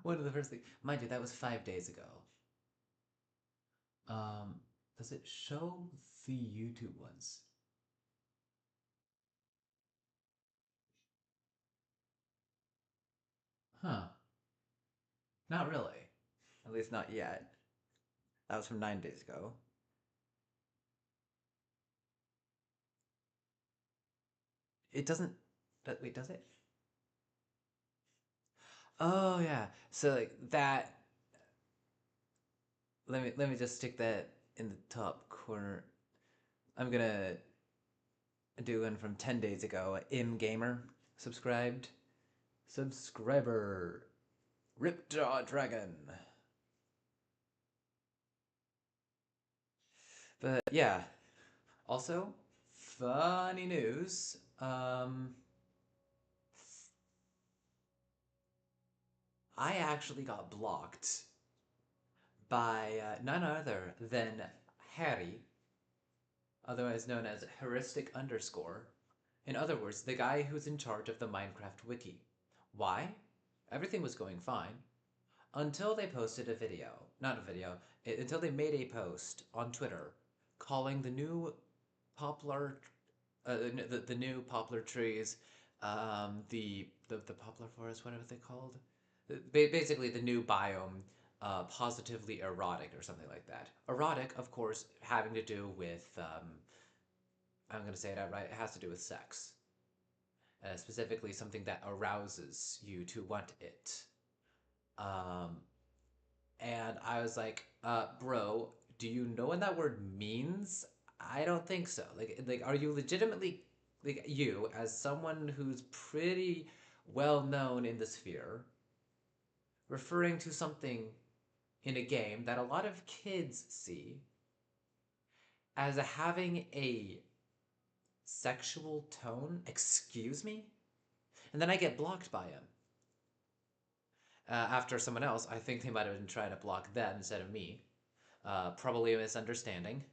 One of the first things, mind you, that was 5 days ago. Um, does it show the YouTube ones? Huh. Not really. At least not yet. That was from 9 days ago. It doesn't. Wait, does it? Oh yeah. So like that. Let me just stick that in the top corner. I'm gonna do one from 10 days ago. Im Gamer subscribed. Subscriber. Ripjaw Dragon. But yeah. Also, funny news. I actually got blocked by none other than Harry, otherwise known as heuristic underscore. In other words, the guy who's in charge of the Minecraft wiki. Why? Everything was going fine until they posted a video. Not a video, until they made a post on Twitter calling the new poplar, the new poplar trees, the poplar forest, what are they called? Basically, the new biome, positively erotic or something like that. Erotic, of course, having to do with I'm going to say it outright. It has to do with sex, specifically something that arouses you to want it. Um, and I was like, bro, do you know what that word means? I don't think so. Like, are you legitimately, like, you as someone who's pretty well known in the sphere, referring to something in a game that a lot of kids see as having a sexual tone? Excuse me? And then I get blocked by him. After someone else, I think they might have been trying to block them instead of me. Probably a misunderstanding.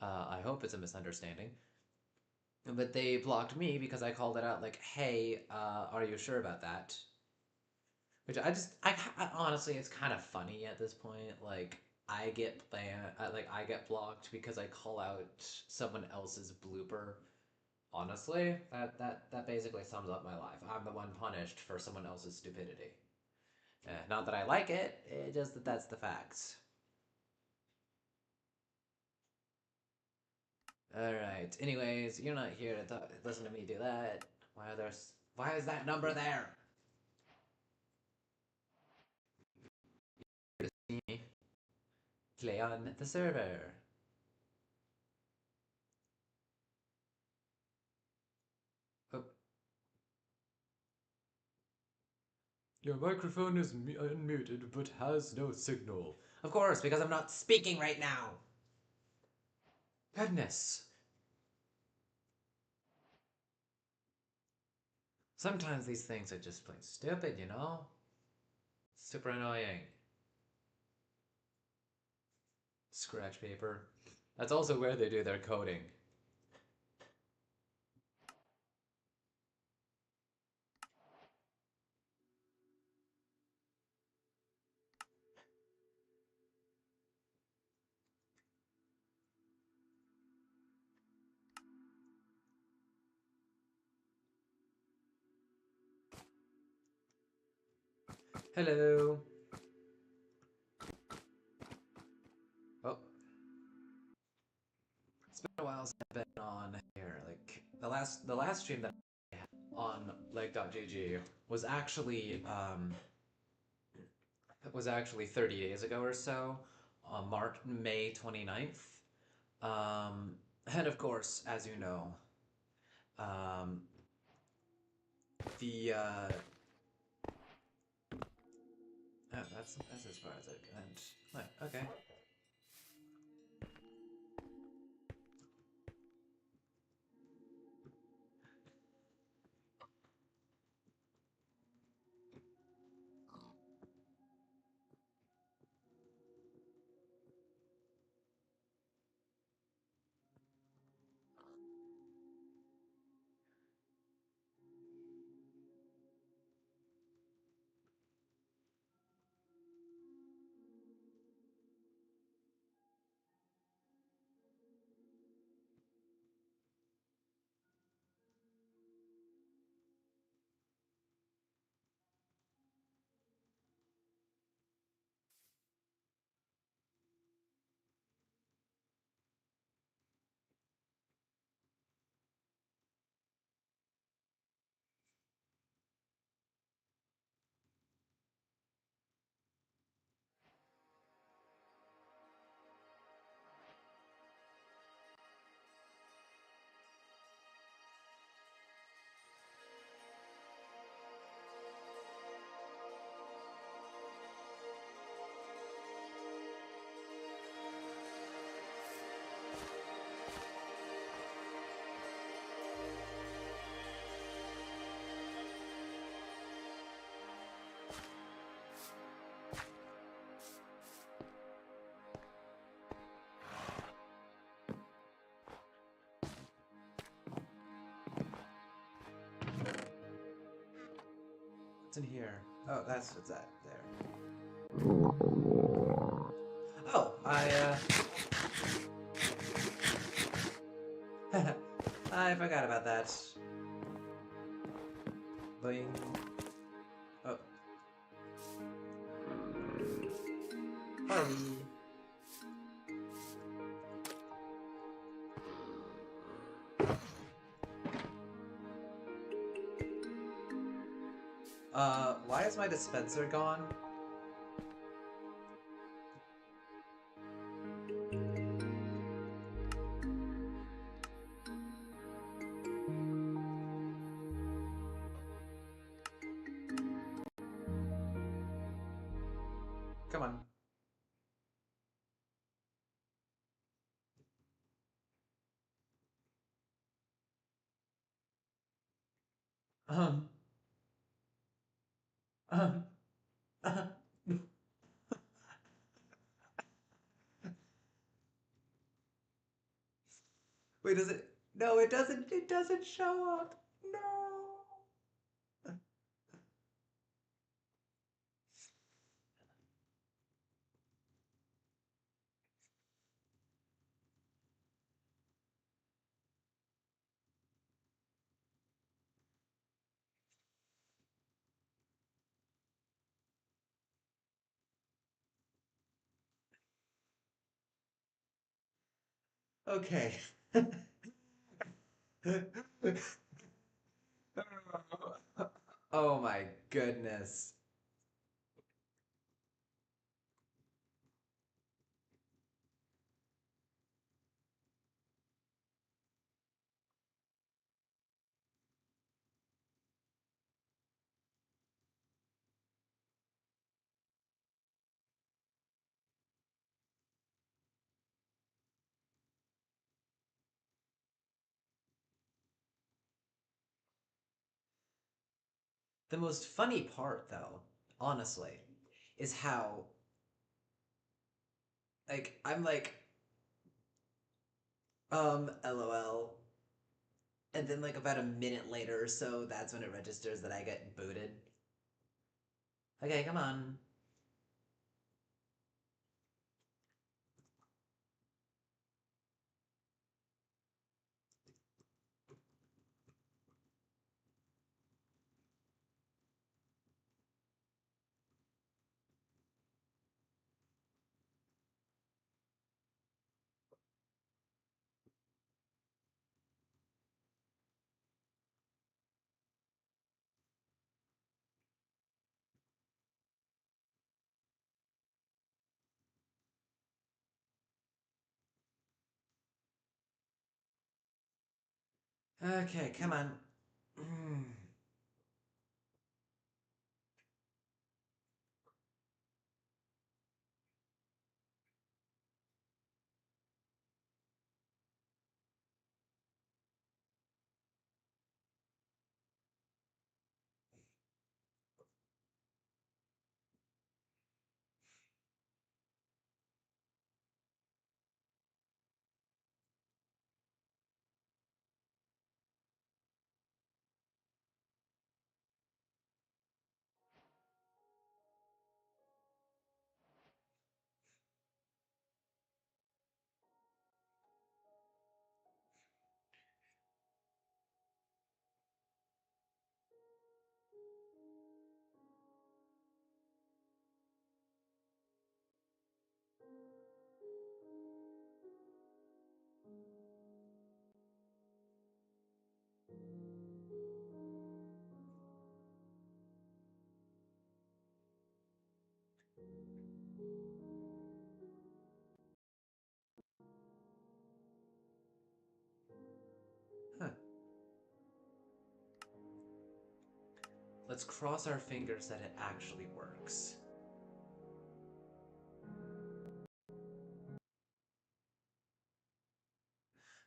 I hope it's a misunderstanding. But they blocked me because I called it out like, hey, are you sure about that? Which I honestly, it's kind of funny at this point. Like, I get banned, I get blocked because I call out someone else's blooper. Honestly, that basically sums up my life. I'm the one punished for someone else's stupidity. Not that I like it, just that that's the facts. Alright, anyways, you're not here to listen to me do that. Why is that number there? To see me play on the server. Oh, your microphone is unmuted but has no signal. Of course, because I'm not speaking right now. Goodness. Sometimes these things are just plain stupid, you know? Super annoying. Scratch paper. That's also where they do their coding. Hello. Oh, it's been a while since I've been on here. Like the last stream that I had on leg.gg was actually 30 days ago or so, on May 29th. And of course, as you know, um, the oh, that's as far as it went. Right, okay. What's in here? Oh, that's what's that there. Oh, I forgot about that. Boing. Oh. Party. Why is my dispenser gone? Come on. Um. Um. Wait, does it? No, it doesn't. It doesn't show up. No. Okay. Oh my goodness. The most funny part, though, honestly, is how, like, I'm like, LOL. And then, like, about a minute later or so, that's when it registers that I get booted. Okay, come on. Okay, come on. Huh. Let's cross our fingers that it actually works.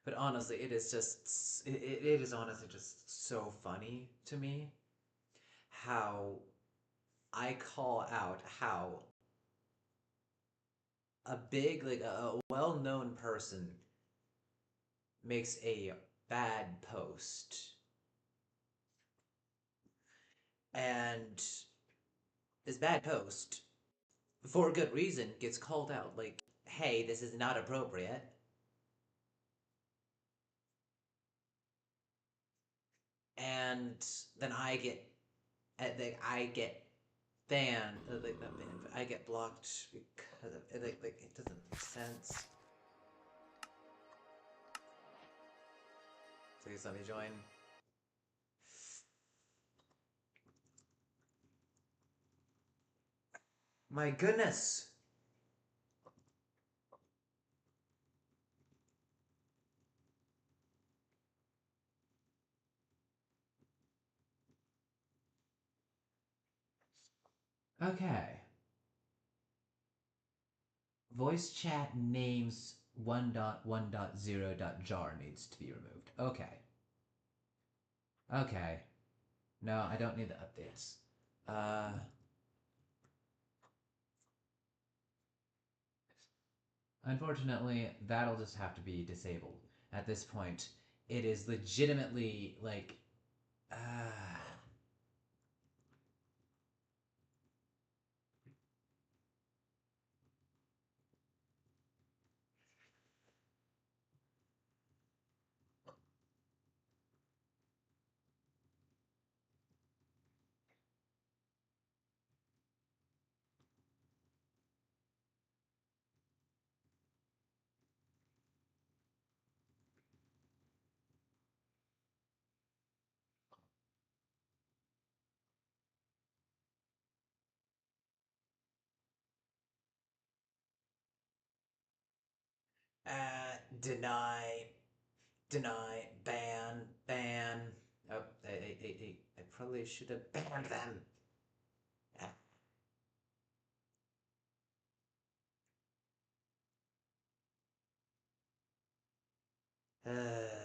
But honestly, it is just, it is honestly just so funny to me how I call out how a big, like a well known person makes a bad post. And this bad post, for good reason, gets called out. Like, hey, this is not appropriate. And then I get banned, like not banned, but I get blocked because of it. Like it doesn't make sense. Please let me join. My goodness. Okay. Voice chat names 1.1.0.jar needs to be removed. Okay. Okay. No, I don't need the updates. Unfortunately, that'll just have to be disabled. At this point, it is legitimately like, deny, ban. Oh, I probably should have banned them. Uh,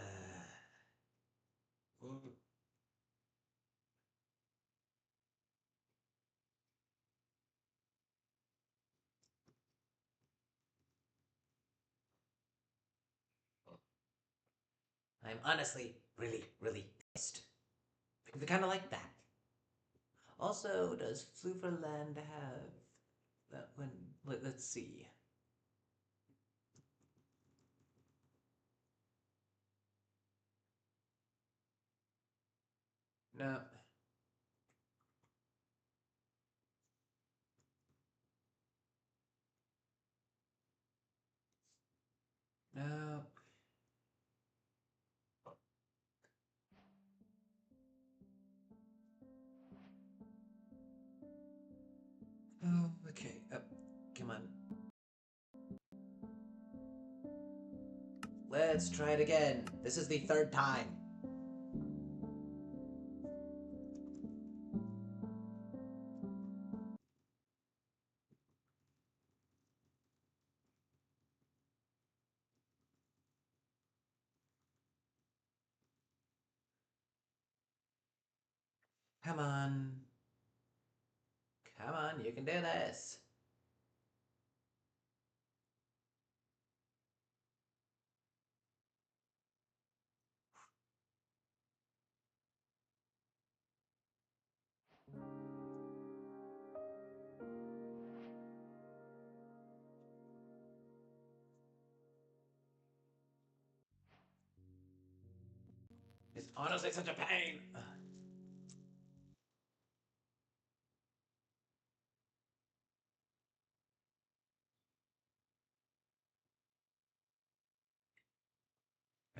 I'm honestly really pissed. Because I kind of like that. Also, does Fluverland have that one? Let's see. No. No. Oh, okay. Come on. Let's try it again. This is the third time. Come on. Come on, you can do this. It's honestly such a pain.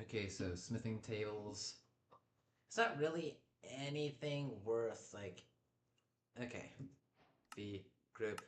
Okay, so smithing tables. It's not really anything worth, like... Okay. The group.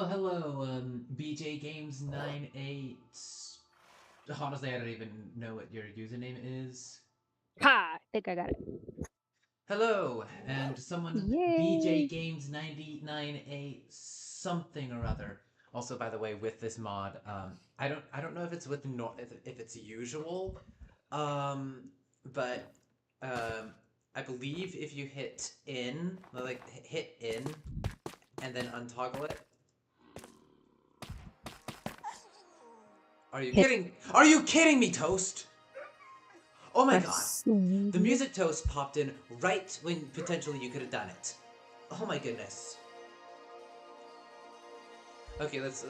Oh, hello, BJ Games 98. Honestly, I don't even know what your username is. Ha! I think I got it. Hello, and someone BJ Yay! Games 998 something or other. Also, by the way, with this mod, I don't know if it's with if it's usual, um, but um, I believe if you hit in, like hit in, and then untoggle it. Are you kidding? Are you kidding me, Toast? Oh my god. The music Toast popped in right when potentially you could have done it. Oh my goodness. Okay, let's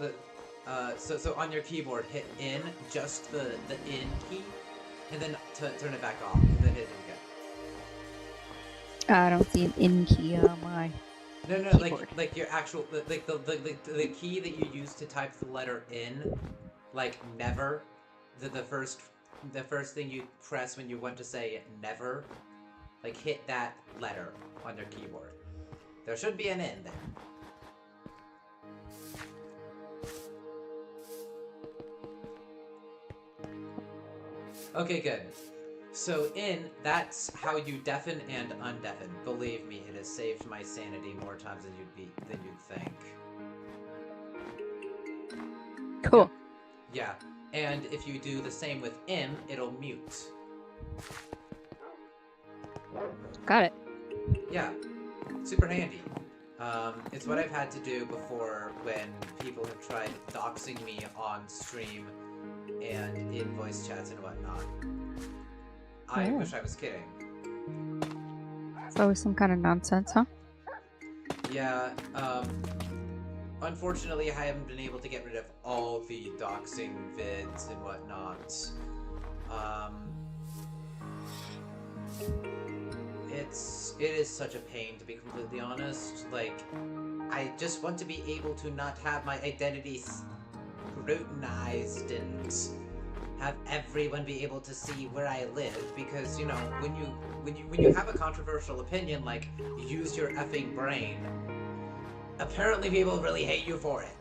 so on your keyboard hit in, just the in key, and then turn it back off, and then hit it again. I don't see an in key on my No, keyboard. like your actual the key that you use to type the letter in, like never, the first thing you press when you want to say never, like hit that letter on your keyboard. There should be an in there. Okay, good. So that's how you deafen and undeafen. Believe me, it has saved my sanity more times than you'd think. Cool. Yeah. And if you do the same with im, it'll mute. Got it. Yeah. Super handy. It's what I've had to do before when people have tried doxing me on stream and in voice chats and whatnot. I wish I was kidding. It's always some kind of nonsense, huh? Yeah, unfortunately I haven't been able to get rid of all the doxing vids and whatnot. It is such a pain, to be completely honest. Like, I just want to be able to not have my identity scrutinized and have everyone be able to see where I live, because, you know, when you have a controversial opinion like use your effing brain, apparently people really hate you for it.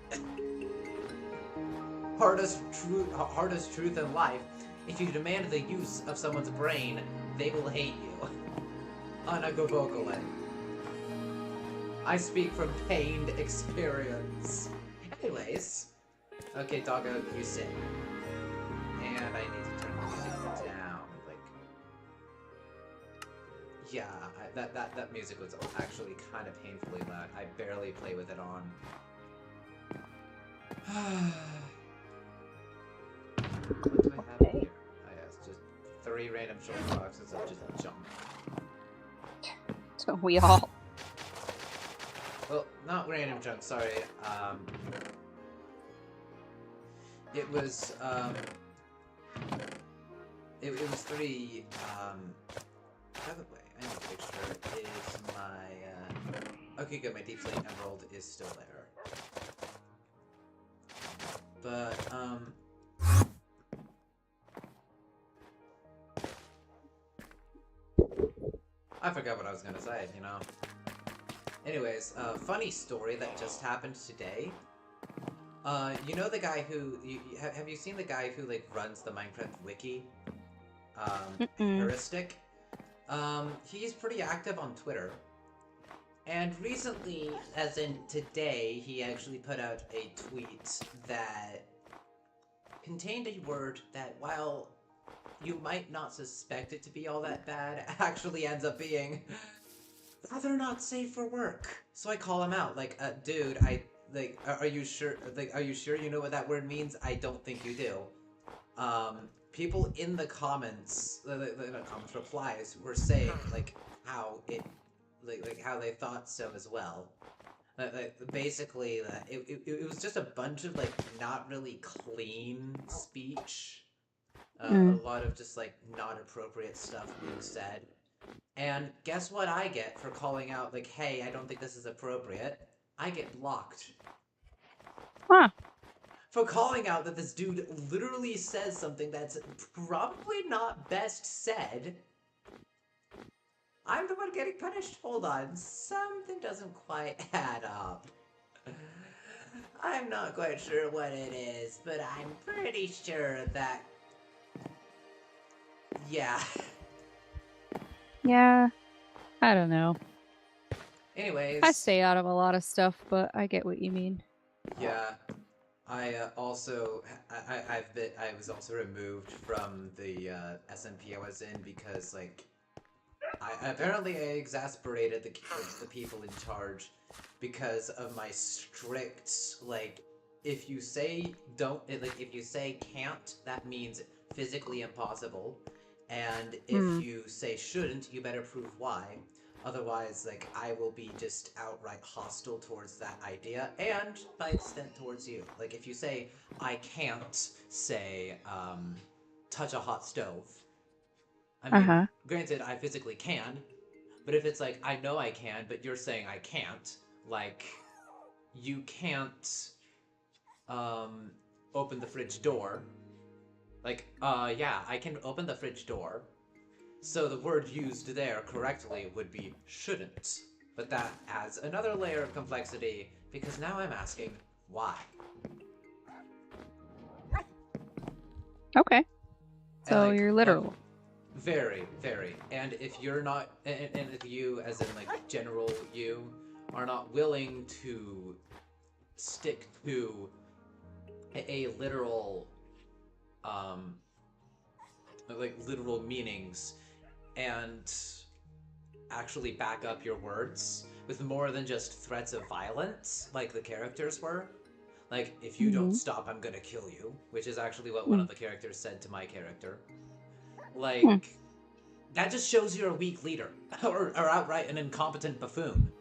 Hardest truth in life, if you demand the use of someone's brain, they will hate you. Unequivocally. I speak from pained experience. Anyways, okay, doggo, you sit. And I need to turn the music down, like... Yeah, that music was actually kind of painfully loud. I barely play with it on. What do I have here? Oh yeah, it's just 3 random short boxes of just junk. So we all... Well, not random junk, sorry. It was, it was 3, by the way, I need to make sure is my, okay good, my Deep Slate Emerald is still there. But, I forgot what I was gonna say, you know. Anyways, funny story that just happened today. You know the guy who... have you seen the guy who, like, runs the Minecraft wiki? Heuristic? He's pretty active on Twitter. And recently, as in today, he actually put out a tweet that contained a word that, while you might not suspect it to be all that bad, actually ends up being rather not safe for work. So I call him out, like, dude, are you sure, like, are you sure you know what that word means? I don't think you do. People in the comments, the comments replies, were saying, like, how it, like how they thought so as well. Basically, it was just a bunch of, like, not really clean speech. A lot of just, like, not appropriate stuff being said. And guess what I get for calling out, like, hey, I don't think this is appropriate? I get blocked. Huh. For calling out that this dude literally says something that's probably not best said. I'm the one getting punished? Hold on, something doesn't quite add up. I'm not quite sure what it is, but I'm pretty sure that. Yeah. Yeah, I don't know. I Anyways, stay out of a lot of stuff, but I get what you mean. yeah. I also I was also removed from the SMP I was in because like I apparently exasperated the people in charge because of my strict like if you say don't like if you say can't that means physically impossible, and if Hmm. you say shouldn't you better prove why. Otherwise, like I will be just outright hostile towards that idea and by extent towards you. Like if you say I can't say touch a hot stove, I mean, Uh-huh. granted, I physically can, but if it's like, I know I can, but you're saying I can't, like, you can't, um, open the fridge door. Like, yeah, I can open the fridge door. So the word used there correctly would be shouldn't. But that adds another layer of complexity because now I'm asking why. Okay. And So you're literal. very, very. And if you're not, and if you, as in like general you, are not willing to stick to a literal, um, like literal meanings and actually back up your words with more than just threats of violence, like the characters were. Like, if you don't Mm-hmm. stop, I'm gonna kill you, which is actually what one Hmm. of the characters said to my character. Hmm. Like, that just shows you're a weak leader, or outright an incompetent buffoon.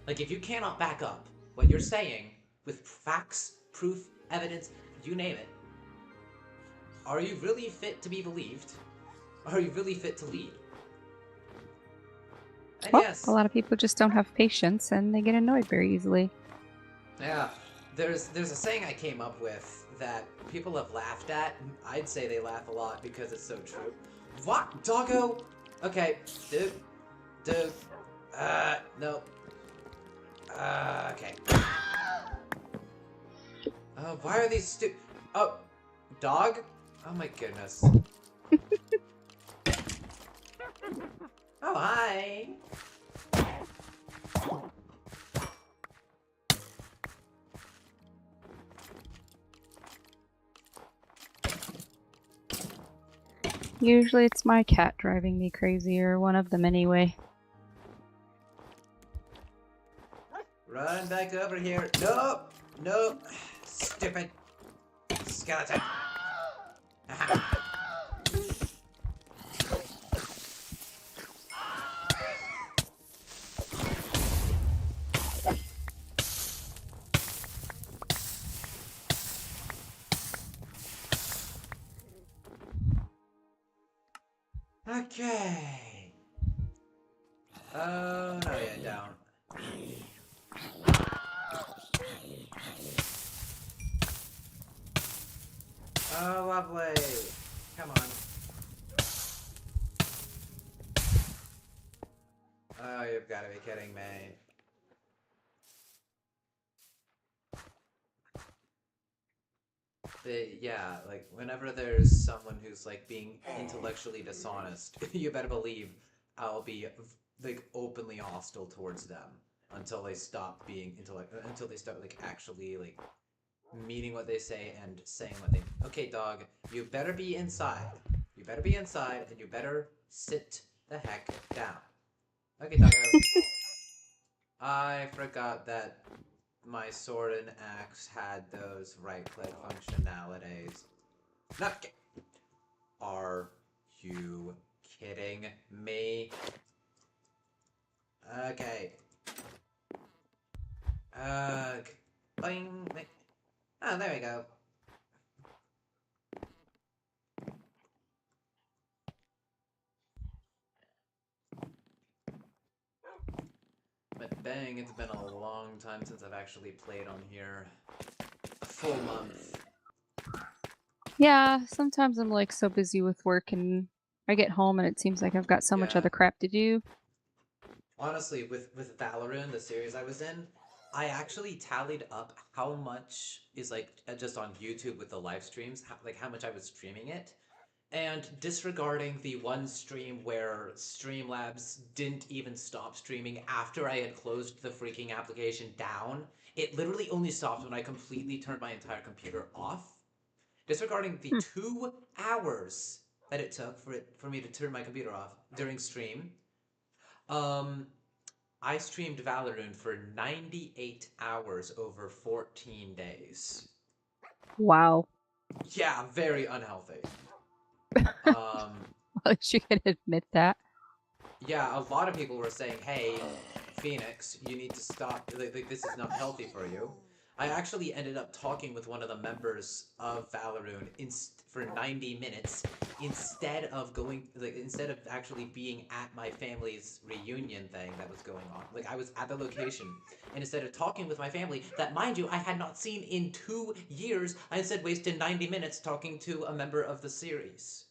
Like, if you cannot back up what you're saying with facts, proof, evidence, you name it, are you really fit to be believed? Are you really fit to lead? And Well, a yes, lot of people just don't have patience and they get annoyed very easily. yeah, there's a saying I came up with that people have laughed at. I'd say they laugh a lot because it's so true. What, doggo? Okay, dude, no, okay. Why are these Oh, dog? Oh my goodness. Oh, hi. Usually it's my cat driving me crazy, or one of them anyway. Run back over here. Nope, nope. Stupid skeleton. Okay. Oh, no, you don't. Oh, lovely. Come on. Oh, you've got to be kidding me. Yeah, like, whenever there's someone who's, like, being intellectually dishonest, you better believe I'll be, like, openly hostile towards them until they stop being until they start, like, actually, like, meaning what they say and saying what they. Okay, dog, you better be inside. You better be inside, and you better sit the heck down. Okay, doggo. I forgot that my sword and axe had those right-click functionalities. Not. Are you kidding me? Okay. Boing. Oh, there we go. But bang, it's been a long time since I've actually played on here. A full month. Yeah, sometimes I'm like so busy with work and I get home and it seems like I've got so much Yeah. other crap to do. Honestly, with Valerune, the series I was in, I actually tallied up how much is like just on YouTube with the live streams, like how much I was streaming it. And disregarding the one stream where Streamlabs didn't even stop streaming after I had closed the freaking application down, it literally only stopped when I completely turned my entire computer off. Disregarding the Hmm. 2 hours that it took for me to turn my computer off during stream, um, I streamed Valerune for 98 hours over 14 days. Wow. Yeah, very unhealthy. Um, At least you can admit that. yeah, a lot of people were saying, "Hey, Phoenix, you need to stop. Like this is not healthy for you." I actually ended up talking with one of the members of Valerune for 90 minutes instead of actually being at my family's reunion thing that was going on. Like I was at the location, and instead of talking with my family, that mind you I had not seen in 2 years, I instead wasted 90 minutes talking to a member of the series.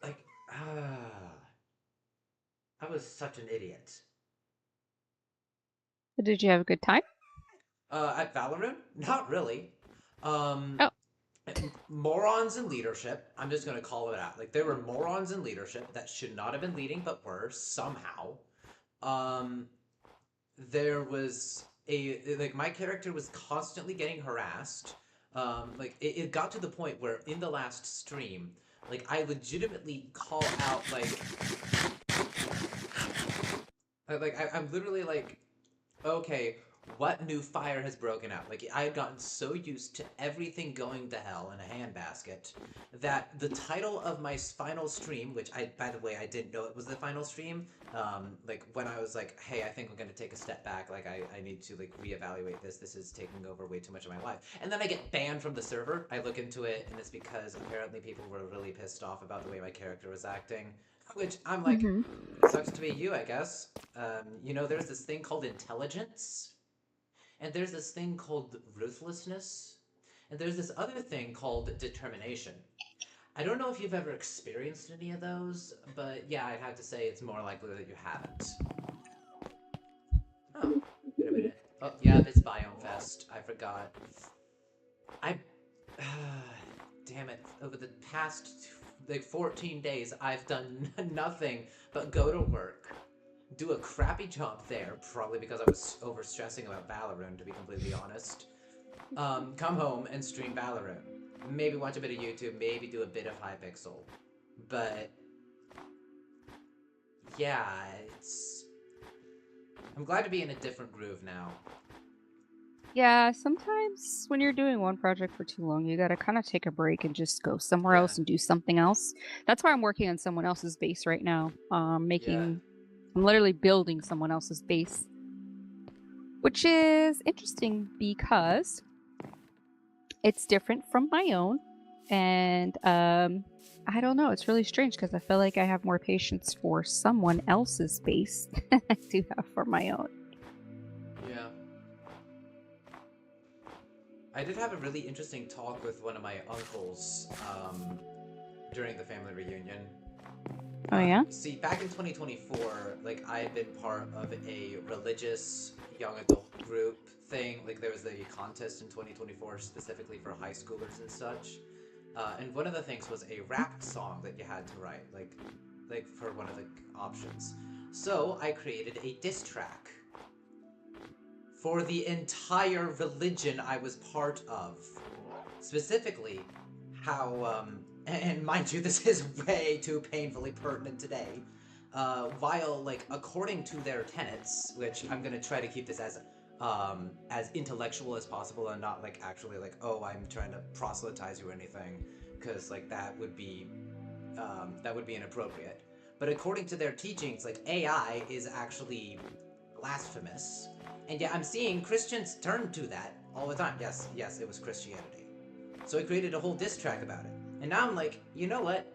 Like, I was such an idiot. Did you have a good time? At Valerune? Not really. Um, Oh. Morons in leadership. I'm just gonna call it out. Like there were morons in leadership that should not have been leading, but were somehow. Um, there was like my character was constantly getting harassed. Like it got to the point where in the last stream, like I legitimately call out I'm literally like, okay, what new fire has broken out? Like, I had gotten so used to everything going to hell in a handbasket that the title of my final stream, which by the way, I didn't know it was the final stream. Like when I was like, hey, I think I'm gonna take a step back. Like, I need to like reevaluate this. This is taking over way too much of my life. And then I get banned from the server. I look into it, and it's because apparently people were really pissed off about the way my character was acting. Which I'm like, Mm-hmm. sucks to be you, I guess. There's this thing called intelligence, and there's this thing called ruthlessness, and there's this other thing called determination. I don't know if you've ever experienced any of those, but yeah, I'd have to say it's more likely that you haven't. Oh, wait a minute. Oh, yeah, it's Biome Fest. I forgot. I. Damn it. Over the past, like, 14 days, I've done nothing but go to work, do a crappy job there, probably because I was over stressing about Valorant, to be completely honest. Come home and stream Valorant. Maybe watch a bit of YouTube, maybe do a bit of Hypixel. But yeah, it's. I'm glad to be in a different groove now. Yeah, sometimes when you're doing one project for too long, you gotta kind of take a break and just go somewhere Yeah, else and do something else. That's why I'm working on someone else's base right now. yeah. I'm literally building someone else's base, which is interesting because it's different from my own. And I don't know, it's really strange because I feel like I have more patience for someone else's base than I do have for my own. Yeah. I did have a really interesting talk with one of my uncles during the family reunion. Oh, yeah? See, back in 2024, like I had been part of a religious young adult group thing. Like there was a contest in 2024 specifically for high schoolers and such. And one of the things was a rap song that you had to write, like for one of the options. So I created a diss track for the entire religion I was part of. Specifically, how, and mind you, this is way too painfully pertinent today. While, like, according to their tenets, which I'm gonna try to keep this as intellectual as possible and not, like, actually, like, oh, I'm trying to proselytize you or anything, because, like, that would be inappropriate. But according to their teachings, like, AI is actually blasphemous. And yeah, I'm seeing Christians turn to that all the time. Yes, yes, it was Christianity. So I created a whole diss track about it. And now I'm like, you know what?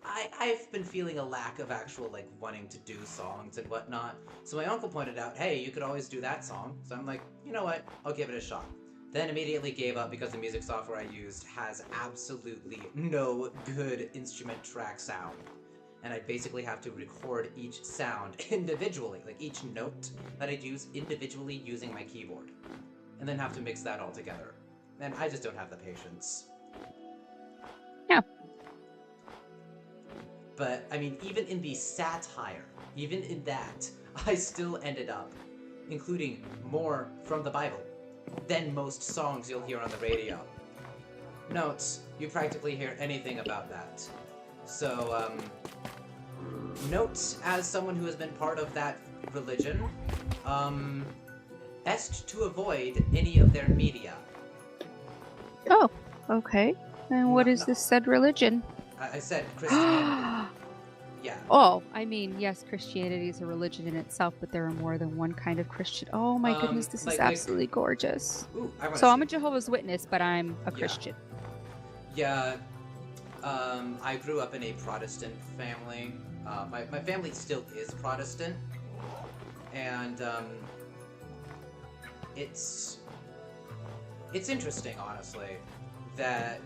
I've been feeling a lack of actual, like, wanting to do songs and whatnot. So my uncle pointed out, hey, you could always do that song. So I'm like, you know what? I'll give it a shot. Then immediately gave up because the music software I used has absolutely no good instrument track sound. and I'd basically have to record each sound individually, like each note that I'd use individually using my keyboard, and then have to mix that all together. And I just don't have the patience. Yeah. But, I mean, even in the satire, even in that, I still ended up including more from the Bible than most songs you'll hear on the radio. Notes, you practically hear anything about that. So, notes, as someone who has been part of that religion, best to avoid any of their media. Oh, okay. And what is this said religion? I said Christianity. Yeah. Oh, I mean, yes, Christianity is a religion in itself, but there are more than one kind of Christian. Oh my goodness, this is absolutely gorgeous. Ooh, so I'm a Jehovah's Witness, but I'm a Christian. Yeah. I grew up in a Protestant family. My family still is Protestant, and it's interesting, honestly, that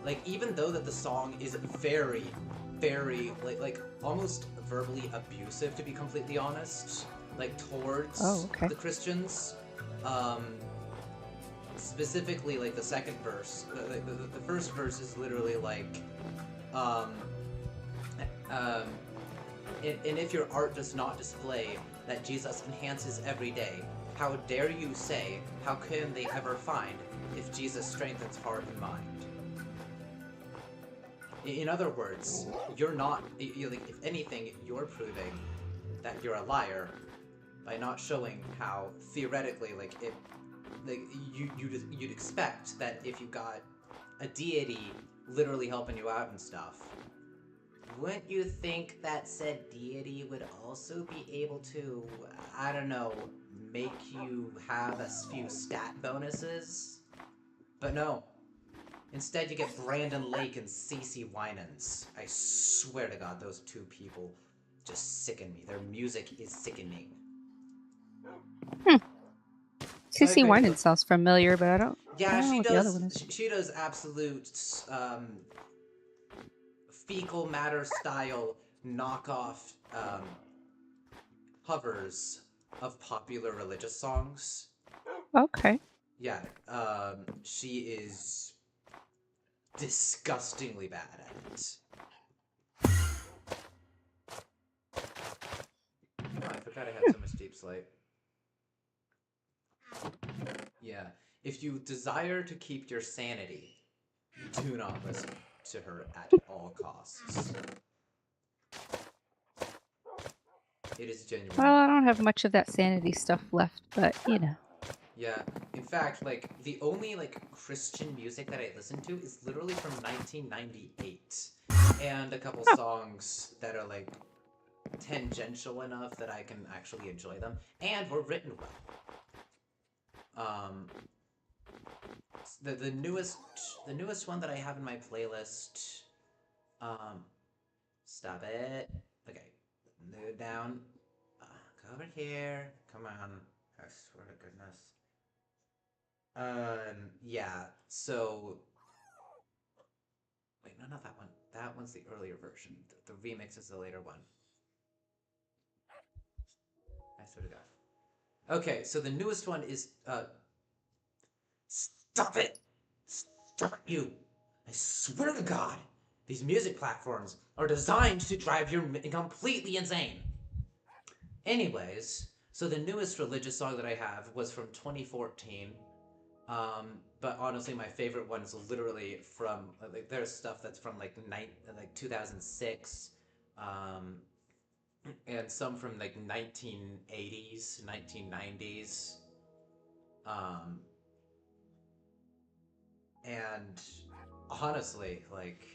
like even though that the song is very, very like almost verbally abusive, to be completely honest, like towards the Christians. Specifically, like the second verse. The first verse is literally like, and if your art does not display that Jesus enhances every day, how dare you say, how can they ever find if Jesus strengthens heart and mind? In other words, you're not, like, if anything, you're proving that you're a liar by not showing how theoretically, like, if, like, you'd expect that if you got a deity literally helping you out and stuff, wouldn't you think that said deity would also be able to, I don't know, make you have a few stat bonuses? But no. Instead, you get Brandon Lake and Cece Winans. I swear to God, those two people just sicken me. Their music is sickening. Cece Winans sounds familiar, but I don't. Yeah, I don't she know does. what the other one is. She does absolute fecal matter style knockoff covers of popular religious songs. Okay. Yeah, she is disgustingly bad at it. Oh, I forgot I had so much deep slate. Yeah, if you desire to keep your sanity, do not listen to her at all costs. It is genuine. Well, I don't have much of that sanity stuff left, but you know. Yeah, in fact, like, the only, like, Christian music that I listen to is literally from 1998. And a couple songs that are, like, tangential enough that I can actually enjoy them, and were written well. The newest one that I have in my playlist, stop it. Okay, move down. Go over here. Come on. I swear to goodness. Yeah, so... Wait, no, not that one. That one's the earlier version. The remix is the later one. I swear to God. Okay, so the newest one is, Stop it! Stop you! I swear to God! These music platforms are designed to drive you completely insane! Anyways, so the newest religious song that I have was from 2014. But honestly, my favorite one is literally from, like, there's stuff that's from, like, 2006, and some from, like, 1980s, 1990s, and honestly, like,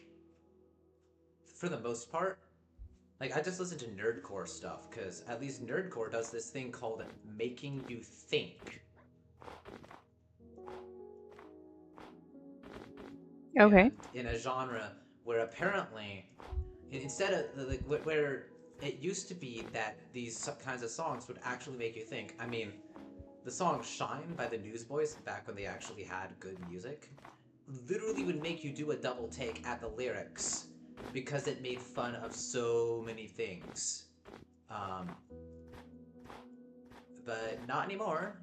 for the most part, like, I just listen to nerdcore stuff, because at least nerdcore does this thing called making you think. Okay. In a genre where apparently, instead of, like, where it used to be that these kinds of songs would actually make you think. I mean, the song Shine by the Newsboys, back when they actually had good music, literally would make you do a double take at the lyrics, because it made fun of so many things. But not anymore.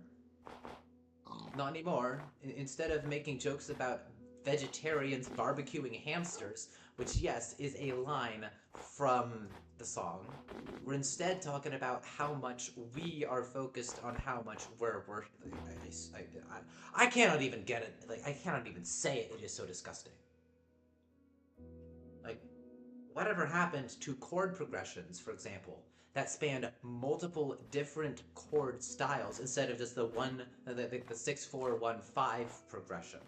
Not anymore. Instead of making jokes about vegetarians barbecuing hamsters, which, yes, is a line from the song, we're instead talking about how much we are focused on how much we're I cannot even get it. Like, I cannot even say it. It is so disgusting. Like, whatever happened to chord progressions, for example, that spanned multiple different chord styles instead of just the 6-4-1-5 progression,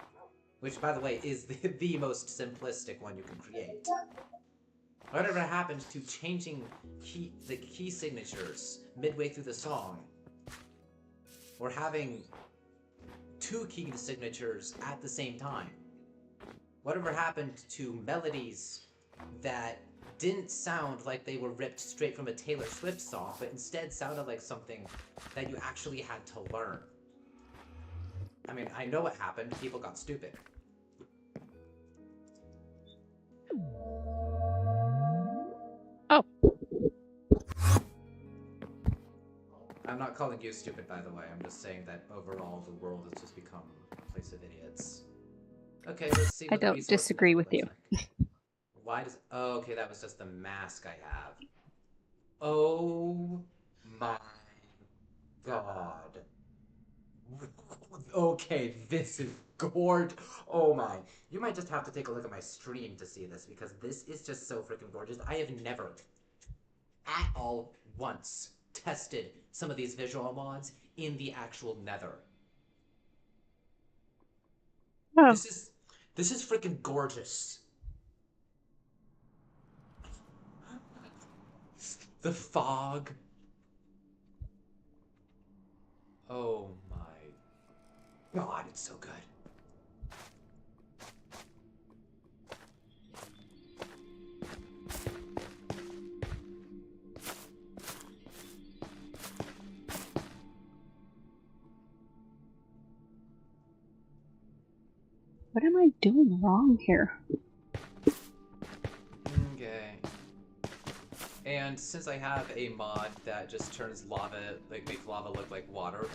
which, by the way, is the most simplistic one you can create. Whatever happened to changing the key signatures midway through the song, or having two key signatures at the same time? Whatever happened to melodies that didn't sound like they were ripped straight from a Taylor Swift song, but instead sounded like something that you actually had to learn? I mean, I know what happened. People got stupid. Oh. I'm not calling you stupid, by the way. I'm just saying that overall the world has just become a place of idiots. Okay, let's see I what don't disagree with you. like. Why does... Oh, okay, that was just the mask I have. Oh my god. Okay, this is gorgeous. Oh my. You might just have to take a look at my stream to see this, because this is just so freaking gorgeous. I have never at all once tested some of these visual mods in the actual nether. Oh. This is freaking gorgeous. The fog. Oh my god, it's so good. What am I doing wrong here? Okay. And since I have a mod that just turns lava, like makes lava look like water,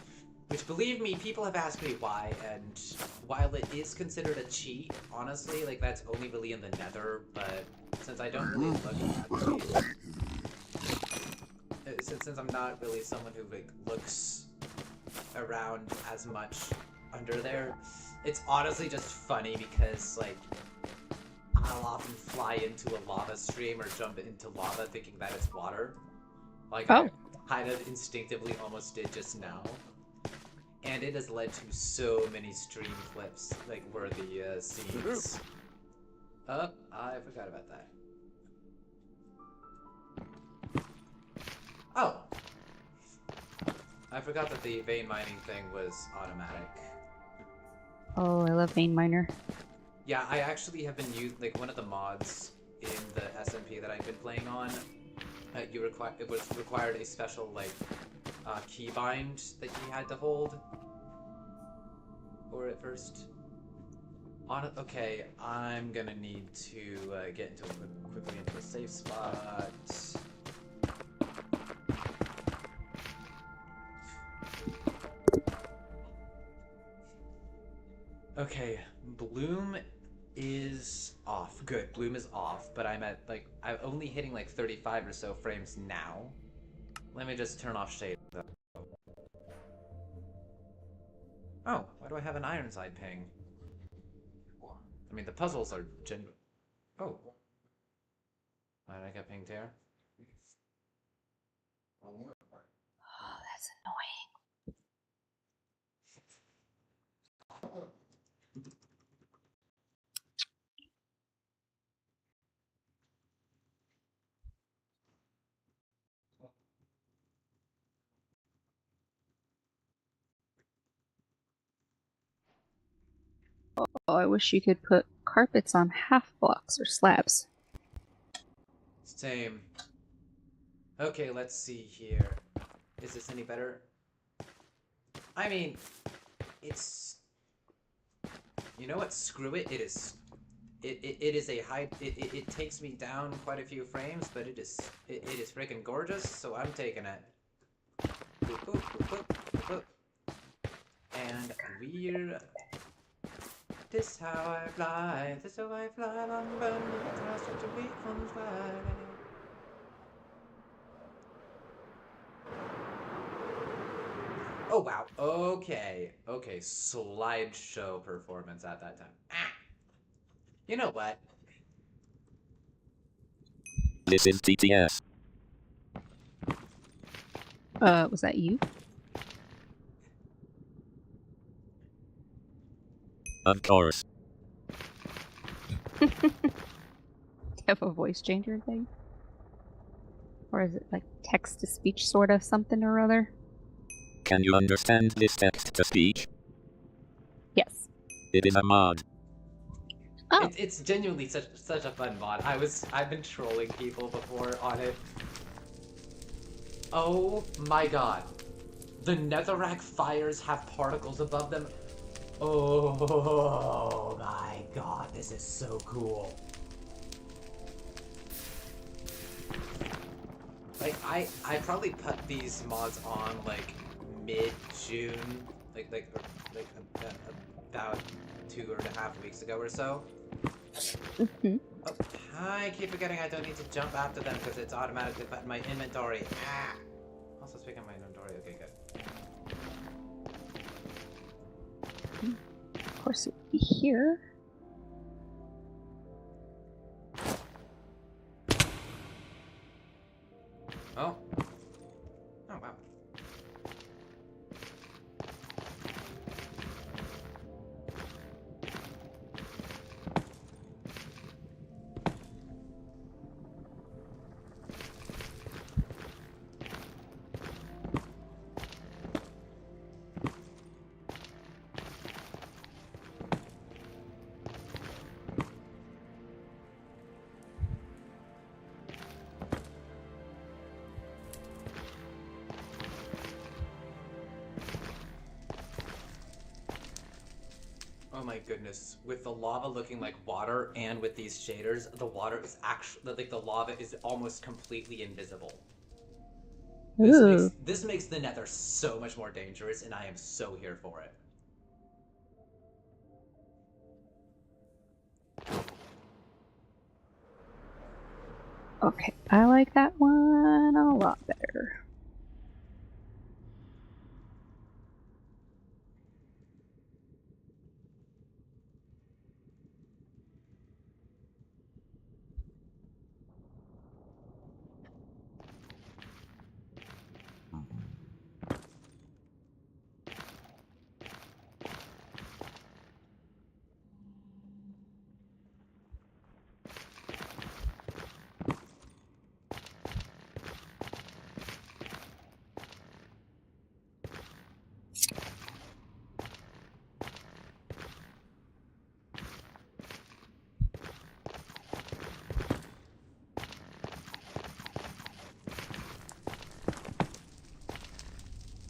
which, believe me, people have asked me why, and while it is considered a cheat, honestly, like, that's only really in the nether, but since I don't really look at since I'm not really someone who, like, looks around as much under there, it's honestly just funny because, like, I'll often fly into a lava stream or jump into lava thinking that it's water. Like, I kind of instinctively almost did just now. And it has led to so many stream clips, like, worthy scenes. Oh, I forgot about that. Oh! I forgot that the vein mining thing was automatic. Oh, I love vein miner. Yeah, I actually have been using, like, one of the mods in the SMP that I've been playing on. It was required a special, like, keybind that you had to hold. Or at first. Okay, I'm gonna need to get quickly into a safe spot. Okay, Bloom is off. Good, Bloom is off, but I'm only hitting like 35 or so frames now. Let me just turn off shade. Oh, why do I have an Ironside ping? I mean, the puzzles are Oh. Why did I get pinged here? Oh, that's annoying. Oh, I wish you could put carpets on half blocks or slabs. Same. Okay, let's see here. Is this any better? I mean, it's... You know what? Screw it. It is it is a high. It takes me down quite a few frames, but it is freaking gorgeous. So I'm taking it. Boop, boop, boop, boop, boop, boop. And we're. This how I fly. This how I fly. I'm burning across such a big fun fly. Oh wow. Okay. Okay. Slideshow performance at that time. Ah. You know what? This is TTS. Was that you? Of course. Do you have a voice changer thing? Or is it like text to speech sort of something or other? Can you understand this text to speech? Yes. It is a mod. Oh. It's genuinely such a fun mod. I've been trolling people before on it. Oh my god. The netherrack fires have particles above them. Oh my god, this is so cool. Like I probably put these mods on like mid-June, like about 2.5 weeks ago or so. Mm-hmm. Oh, I keep forgetting I don't need to jump after them because it's automatically put in my inventory. Ah! Also speaking of my inventory, okay, good. Of course, it would be here. Oh. Oh, wow. Oh my goodness. With the lava looking like water and with these shaders, the water is actually, like the lava is almost completely invisible. Ooh. This makes the nether so much more dangerous and I am so here for it. Okay, I like that one a lot better.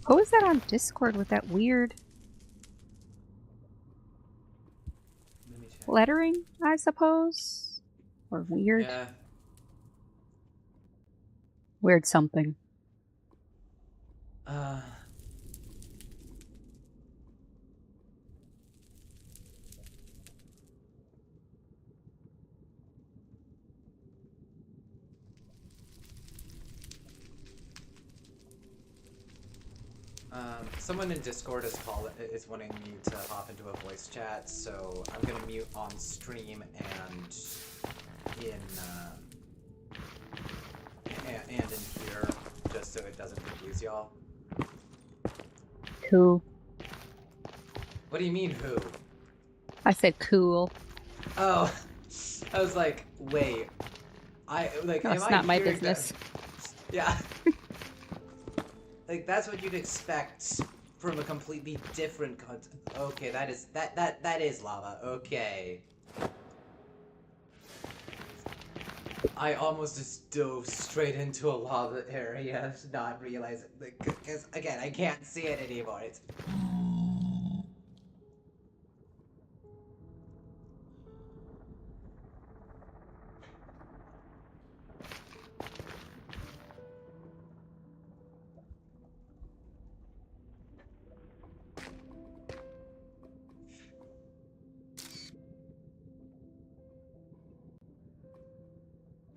What was that on Discord with that weird Let me check. lettering, I suppose? Or weird? Yeah. Weird something. Someone in Discord is wanting me to hop into a voice chat, so I'm gonna mute on stream and in here, just so it doesn't confuse y'all. Cool. What do you mean, who? I said cool. Oh, I was like, wait, No, am it's I not my hearing business. that? Yeah. Like that's what you'd expect from a completely different content. Okay, that is lava. Okay. I almost just dove straight into a lava area, not realizing, because again, I can't see it anymore. It's.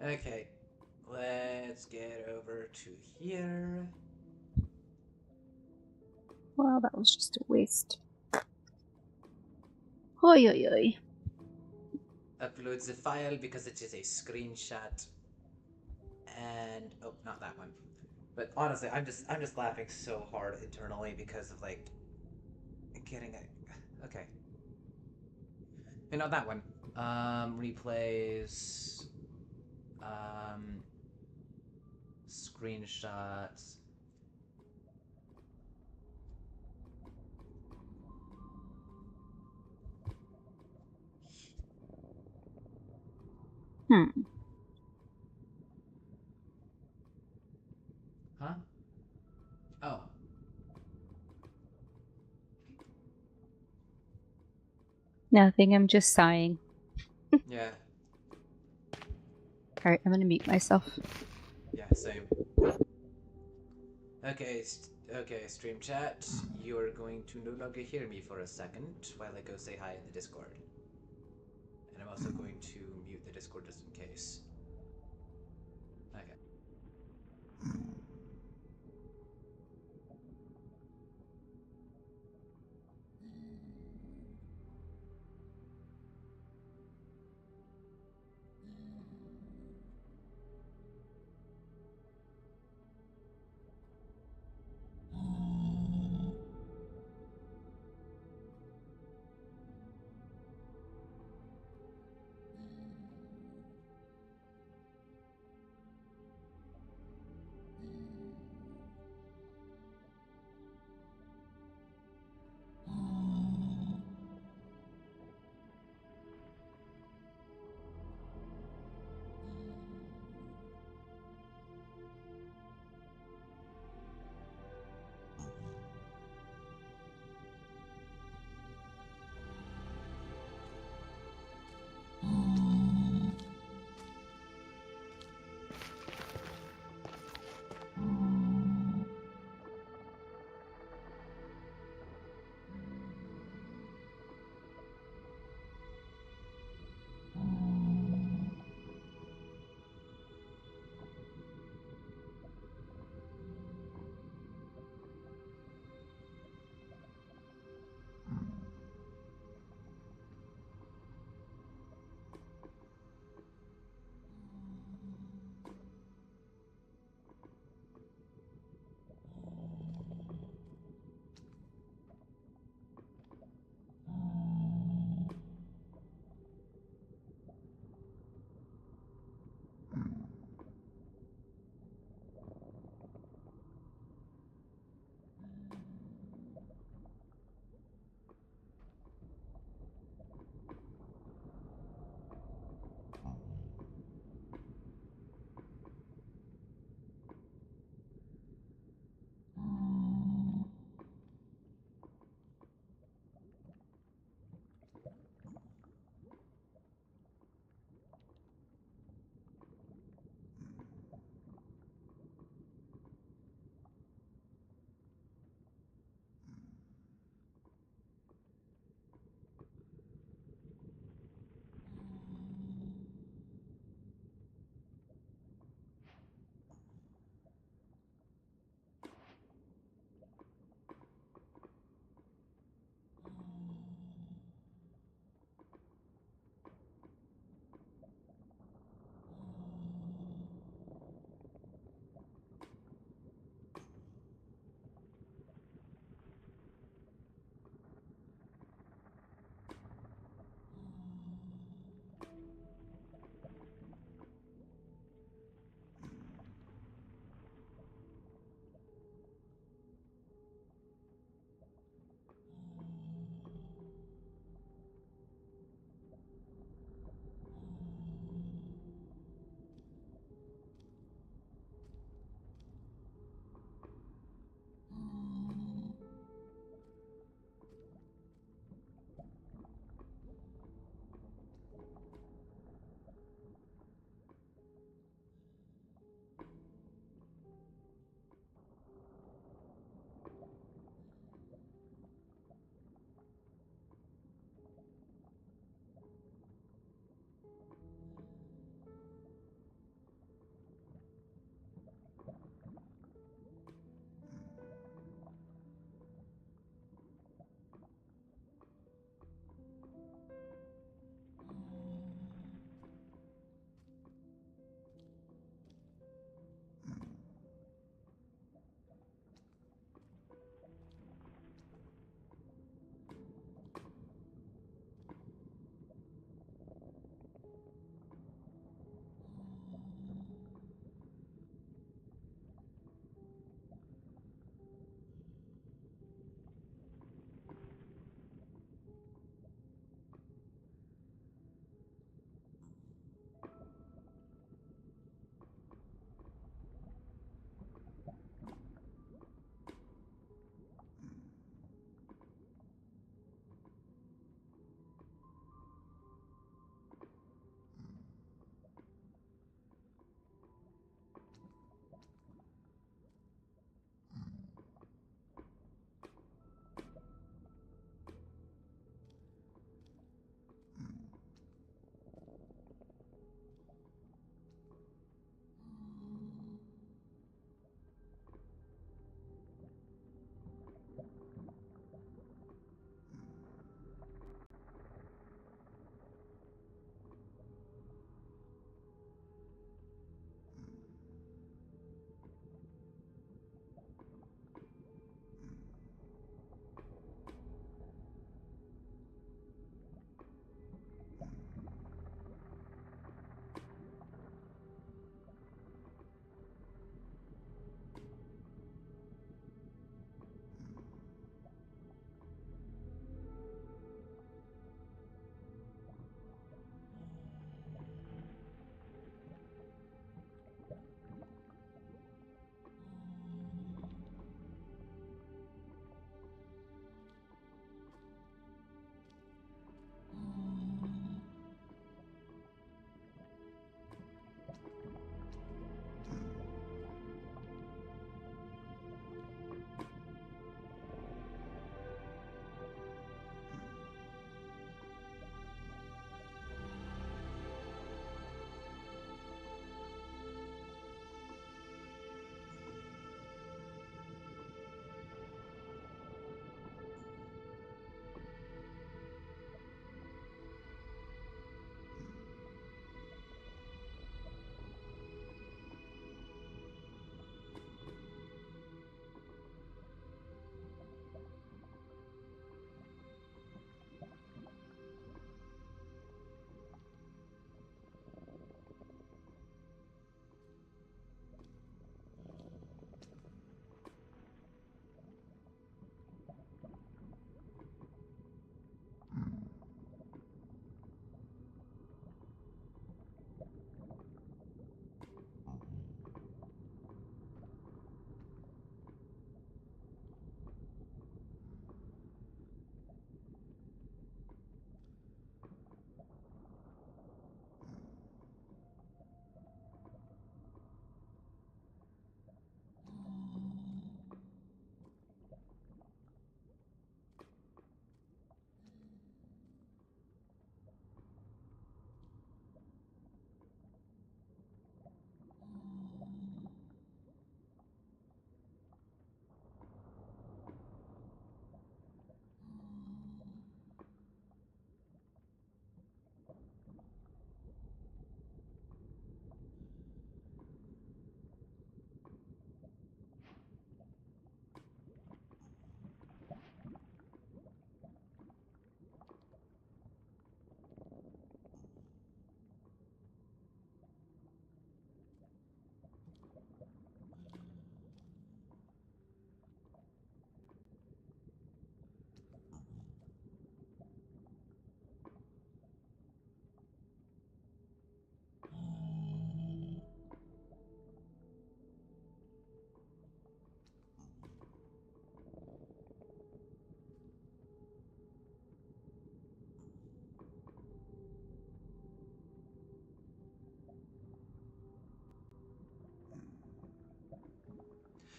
Okay, let's get over to here. Well, that was just a waste. Oi, oi, oi. Upload the file because it is a screenshot. And oh, not that one. But honestly, I'm just laughing so hard internally because of like getting it. Okay, and not that one. Replays. Um, screenshots. Hmm. Huh? Oh, Nothing, I'm just sighing. yeah, Alright, I'm gonna mute myself. yeah, same. Okay, okay, stream chat. You are going to no longer hear me for a second while I go say hi in the Discord. And I'm also going to mute the Discord just in case. Okay.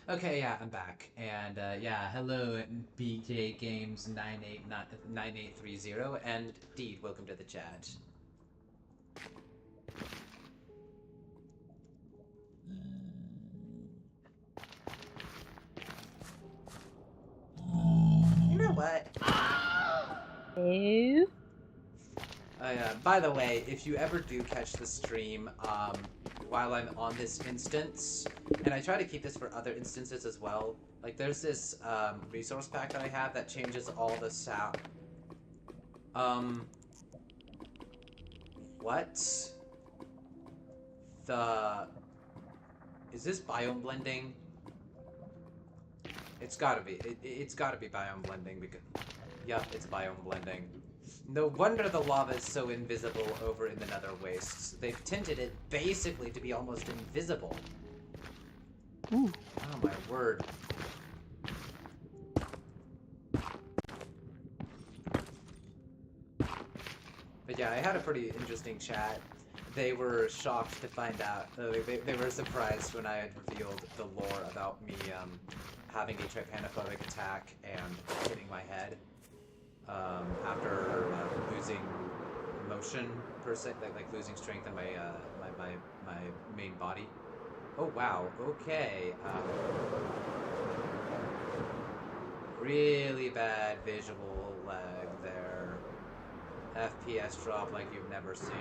Okay, yeah, I'm back. And yeah, hello, BJ Games 9830, and Deed, welcome to the chat. You know what? Oh. By the way, if you ever do catch the stream, while I'm on this instance, and I try to keep this for other instances as well, like there's this, resource pack that I have that changes all the sound. What? Is this biome blending? It's gotta be. It's gotta be biome blending because... Yup, it's biome blending. No wonder the lava is so invisible over in the Nether Wastes. They've tinted it basically to be almost invisible. Ooh. Oh my word. But yeah, I had a pretty interesting chat. They were shocked to find out, they were surprised when I had revealed the lore about me having a trypanophobic attack and hitting my head after losing motion per se, like losing strength in my my main body. Oh wow, okay. Really bad visual lag there. FPS drop like you've never seen.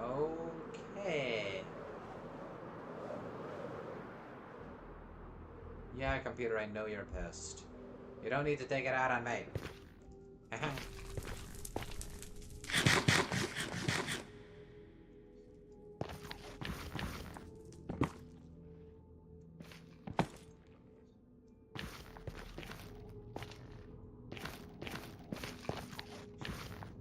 Okay. Yeah, computer, I know you're pissed. You don't need to take it out on me.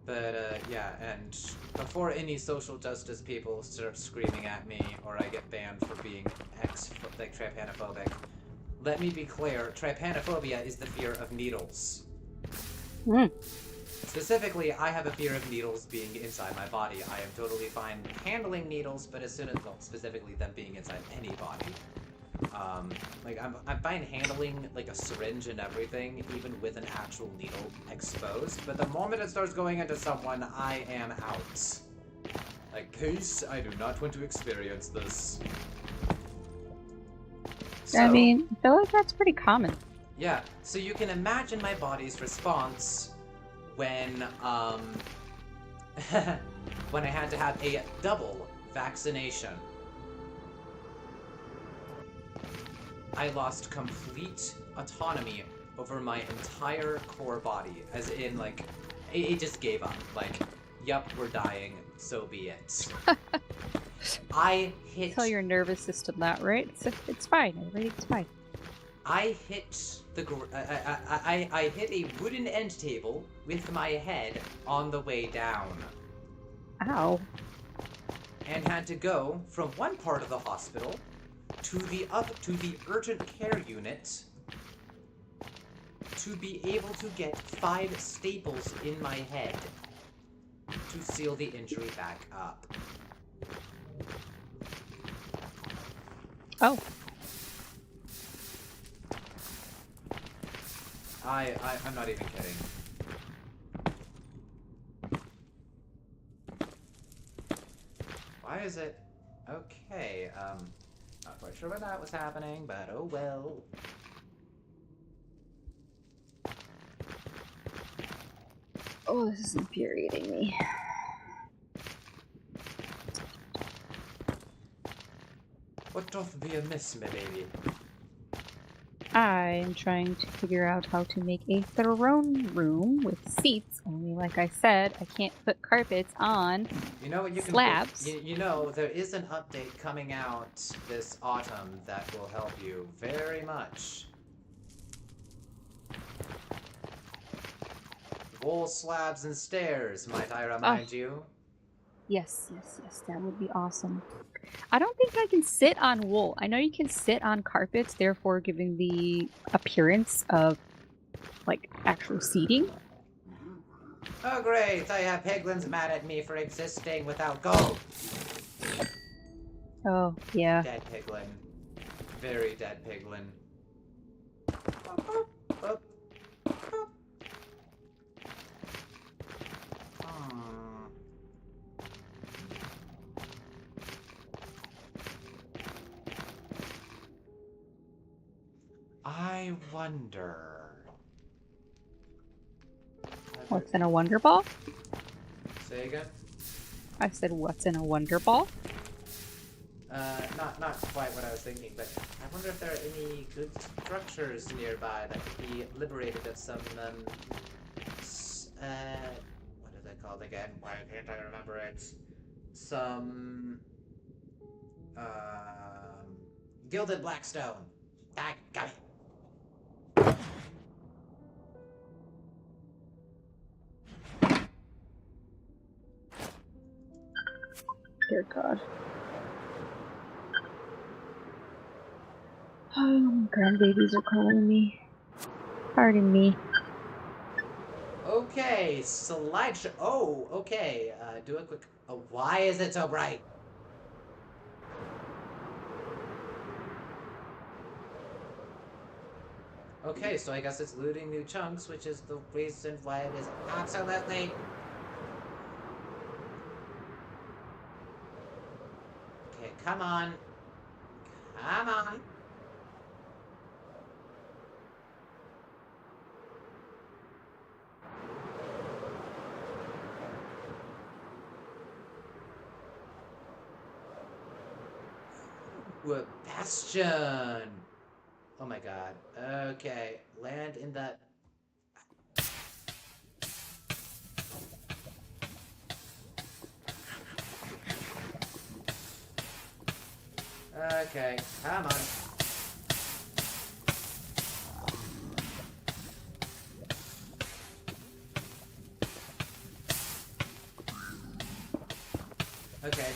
But, yeah, and before any social justice people start screaming at me or I get banned for being trypanophobic, let me be clear, trypanophobia is the fear of needles. Mm. Specifically, I have a fear of needles being inside my body. I am totally fine handling needles, but as soon as, well, specifically them being inside any body. Like, I'm fine handling, like, a syringe and everything, even with an actual needle exposed, but the moment it starts going into someone, I am out. Like, peace, I do not want to experience this. So, I mean, I feel like that's pretty common. yeah, so you can imagine my body's response when, when I had to have a double vaccination. I lost complete autonomy over my entire core body, as in, like, it just gave up. Like, yup, we're dying, so be it. I hit... Tell your nervous system that, right? It's fine. Everything's fine. I hit the... I hit a wooden end table with my head on the way down. Ow. And had to go from one part of the hospital to the urgent care unit to be able to get 5 staples in my head to seal the injury back up. Oh. I'm not even kidding. Why is it... Okay, not quite sure why that was happening, but oh well. Oh, this is infuriating me. What doth be amiss, my lady? I am trying to figure out how to make a throne room with seats, only like I said, I can't put carpets on You know what you can slabs. You know, there is an update coming out this autumn that will help you very much. Wool slabs and stairs, might I remind you? Yes, that would be awesome. I don't think I can sit on wool. I know you can sit on carpets, therefore giving the appearance of, like, actual seating. Oh great, I have piglins mad at me for existing without gold. Oh, yeah. Dead piglin. Very dead piglin. Oh. Hmm. I wonder. What's in a Wonder Ball? Say again? I said, what's in a Wonder Ball? Not quite what I was thinking, but I wonder if there are any good structures nearby that could be liberated of some, what are they called again? Why can't I remember it? Some, gilded blackstone. I got it. Dear God. Oh, my grandbabies are calling me. Pardon me. Okay, slideshow. Oh, okay. Do a quick. Why is it so bright? Okay, so I guess it's looting new chunks, which is the reason why it is absolutely. Okay, come on. Come on. Ooh, bastion. Oh my god. Okay, land in the. Okay, come on. Okay.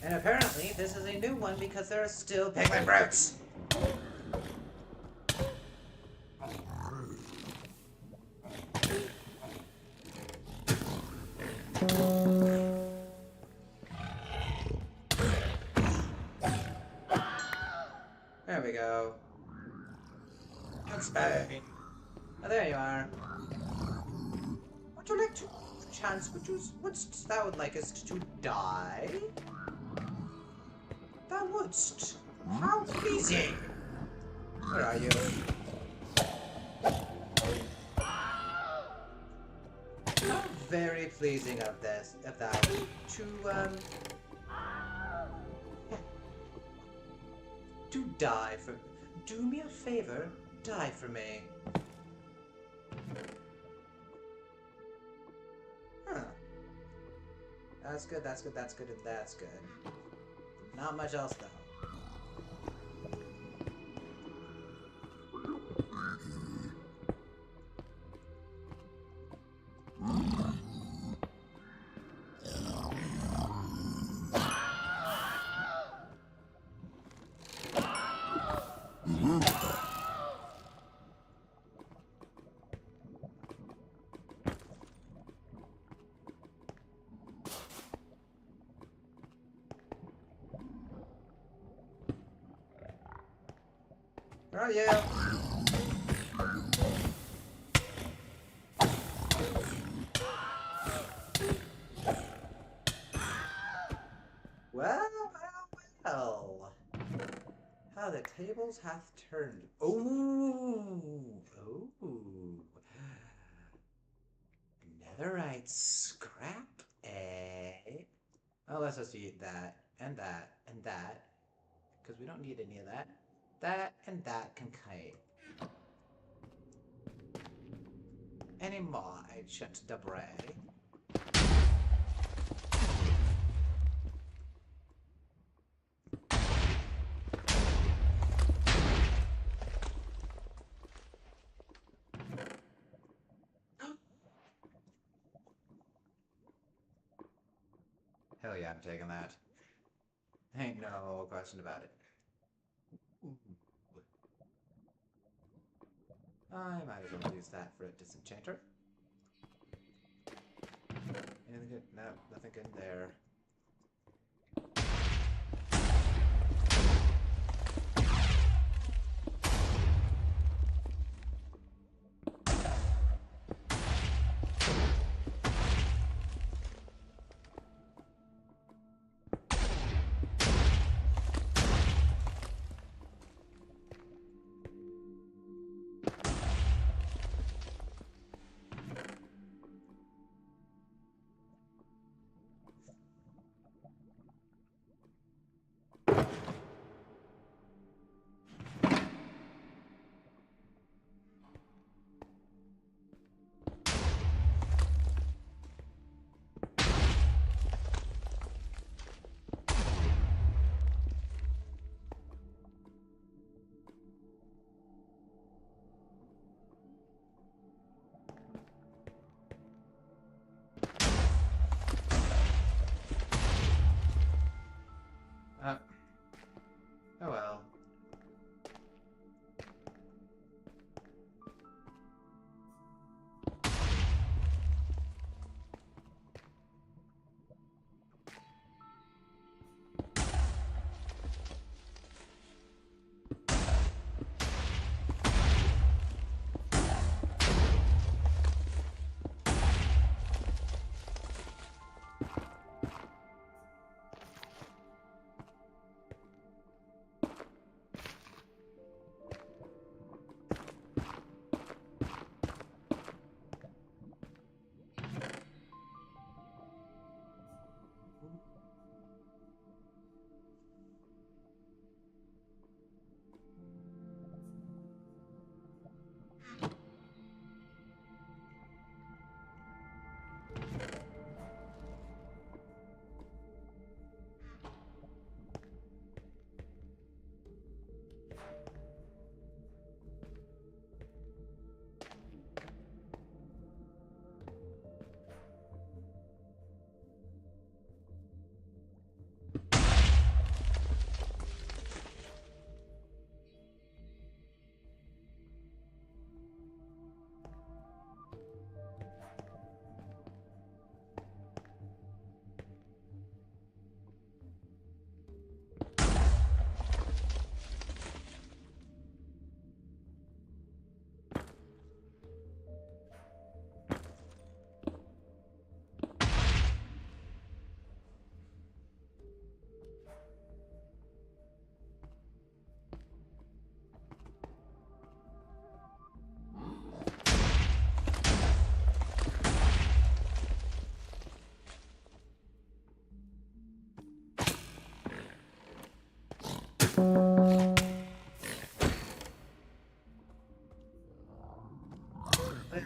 And apparently, this is a new one because there are still penguin brutes. There we go. That's better. Oh, there you are. Would you like to, chance, wouldst thou like us to die? Thou wouldst. How pleasing. Where are you? How very pleasing of thou, to die for, do me a favor, die for me. Huh. That's good, and that's good. Not much else, though. Where are you? Well, well. How the tables hath turned. Ooh. Netherite scrap, eh? Oh, let's just eat that, and that, and that. Because we don't need any of that. That and that can kite. Any more ancient debris? Hell yeah, I'm taking that. Ain't no question about it. Ooh. I might as well use that for a disenchanter. Anything good? No, nothing good in there. Oh well.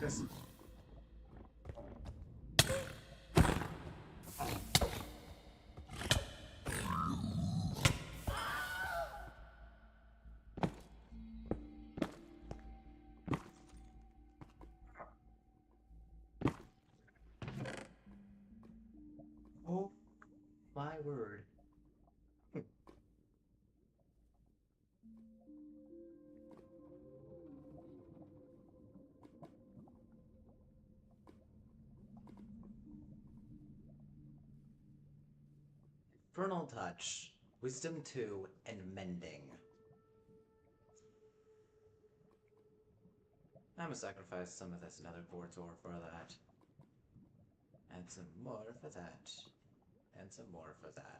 Yes. Oh my word. Infernal Touch, Wisdom 2, and Mending. I'm gonna sacrifice some of this nether quartz ore for that. And some more for that. And some more for that.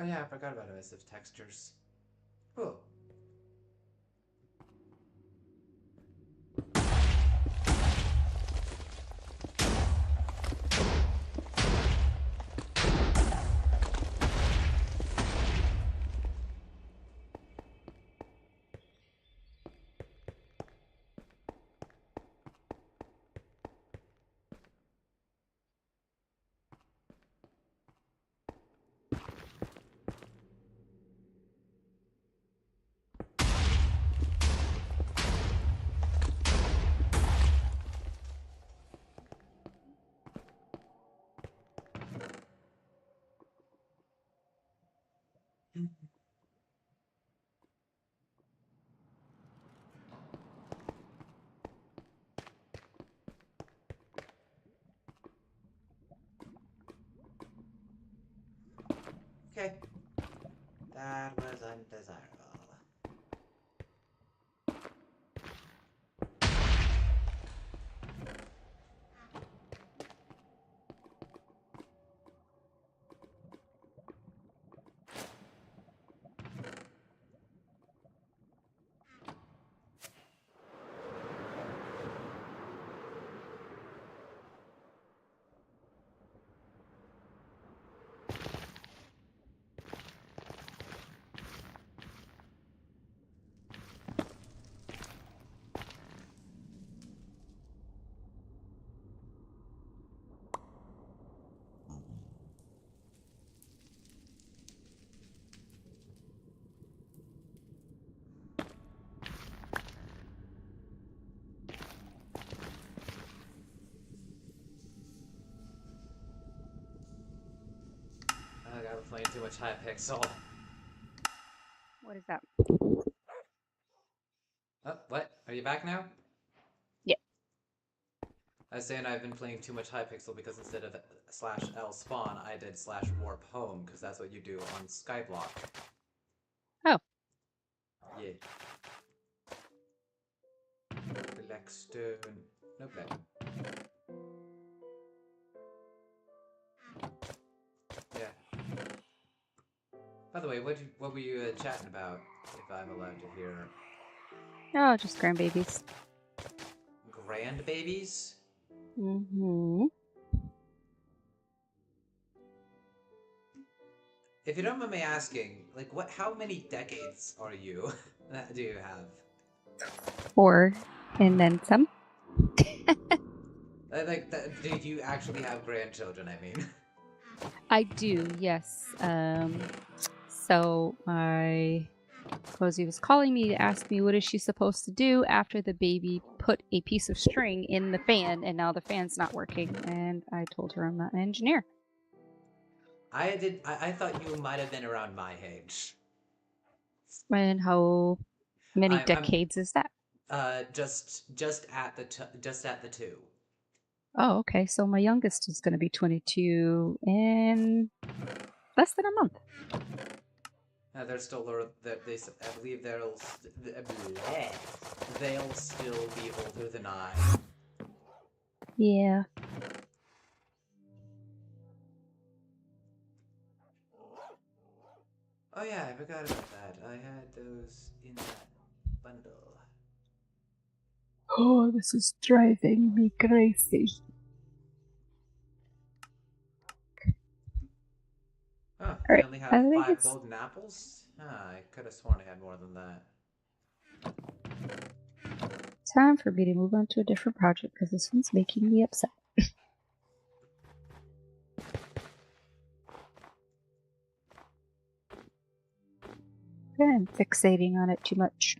Oh yeah, I forgot about emissive textures. Cool. Okay. That was undesirable. playing too much Hypixel. What is that? Oh, what? Are you back now? Yeah. I was saying I've been playing too much Hypixel because instead of /l spawn, I did /warp home, because that's what you do on Skyblock. Oh. Yeah. Blackstone. No black. Yeah. By the way, what were you chatting about, if I'm allowed to hear? Oh, just grandbabies. Grandbabies? Mm-hmm. If you don't mind me asking, like, how many decades are you? Do you have? 4 and then some. Do you actually have grandchildren, I mean? I do, yes. So my Cozy was calling me to ask me what is she supposed to do after the baby put a piece of string in the fan and now the fan's not working. And I told her I'm not an engineer. I thought you might have been around my age. And how many I'm decades is that? just at the 2. Oh, okay. So my youngest is going to be 22 in less than a month. They're still I believe they'll still be older than I. Yeah. Oh yeah, I forgot about that. I had those in that bundle. Oh, this is driving me crazy. Oh, All I right, only I have think 5 it's golden apples? I could have sworn I had more than that. time for me to move on to a different project because this one's making me upset. I'm fixating on it too much.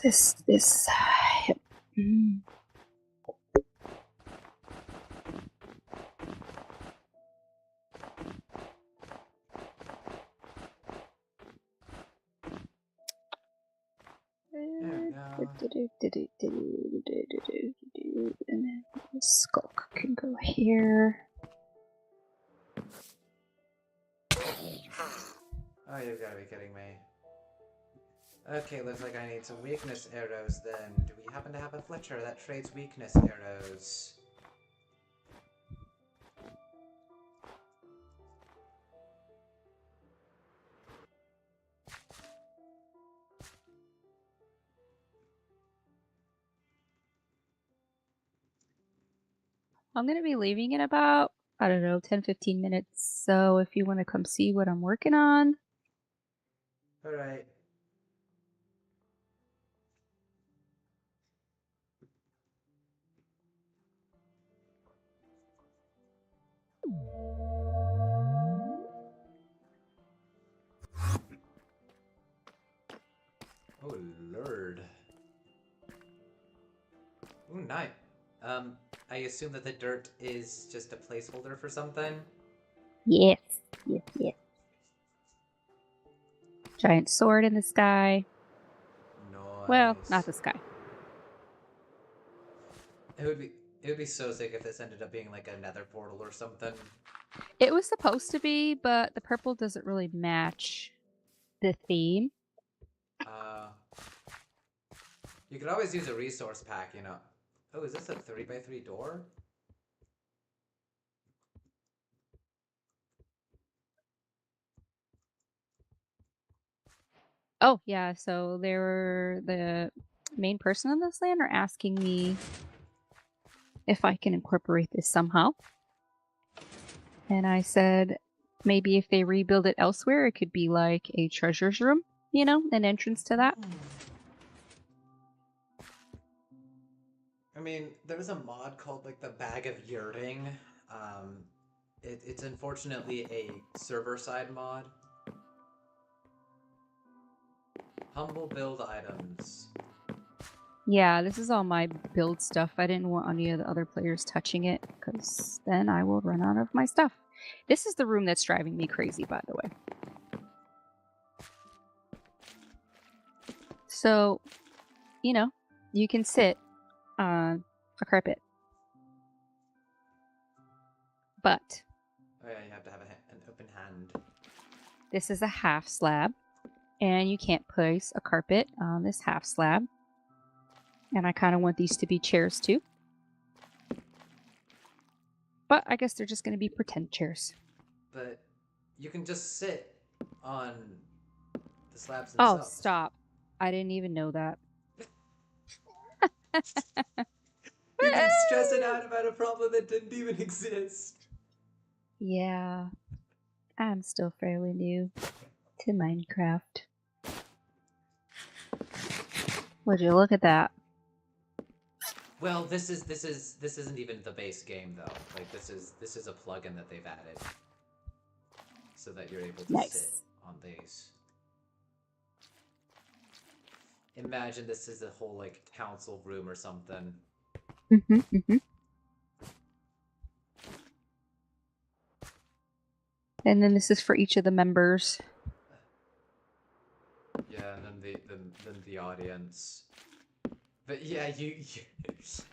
This. Mm. There we And then the skulk can go here. Oh, you've got to be kidding me. Okay, looks like I need some weakness arrows then. Do we happen to have a Fletcher that trades weakness arrows? I'm going to be leaving in about, I don't know, 10-15 minutes. So if you want to come see what I'm working on. Alright. Oh, lord. Ooh, nice. I assume that the dirt is just a placeholder for something? Yes. Giant sword in the sky. Nice. Well, not the sky. It would be so sick if this ended up being like a nether portal or something. It was supposed to be, but the purple doesn't really match the theme. You could always use a resource pack, you know. Oh, is this a 3x3 door? Oh, yeah, so they were the main person on this land are asking me if I can incorporate this somehow. And I said maybe if they rebuild it elsewhere, it could be like a treasures room, you know, an entrance to that. I mean, there's a mod called like the Bag of Yurting. It's unfortunately a server side mod. Humble build items. Yeah, this is all my build stuff. I didn't want any of the other players touching it, because then I will run out of my stuff. This is the room that's driving me crazy, by the way. So, you know, you can sit on a carpet. But Oh yeah, you have to have an open hand. this is a half slab, and you can't place a carpet on this half slab. And I kind of want these to be chairs too. But I guess they're just going to be pretend chairs. But you can just sit on the slabs Oh, themselves. stop. I didn't even know that. You've been stressing out about a problem that didn't even exist. Yeah. I'm still fairly new to Minecraft. Would you look at that? Well, this isn't even the base game though. Like this is a plugin that they've added, so that you're able to sit on these. Imagine this is a whole like council room or something. And then this is for each of the members. Yeah, and then the audience. But yeah,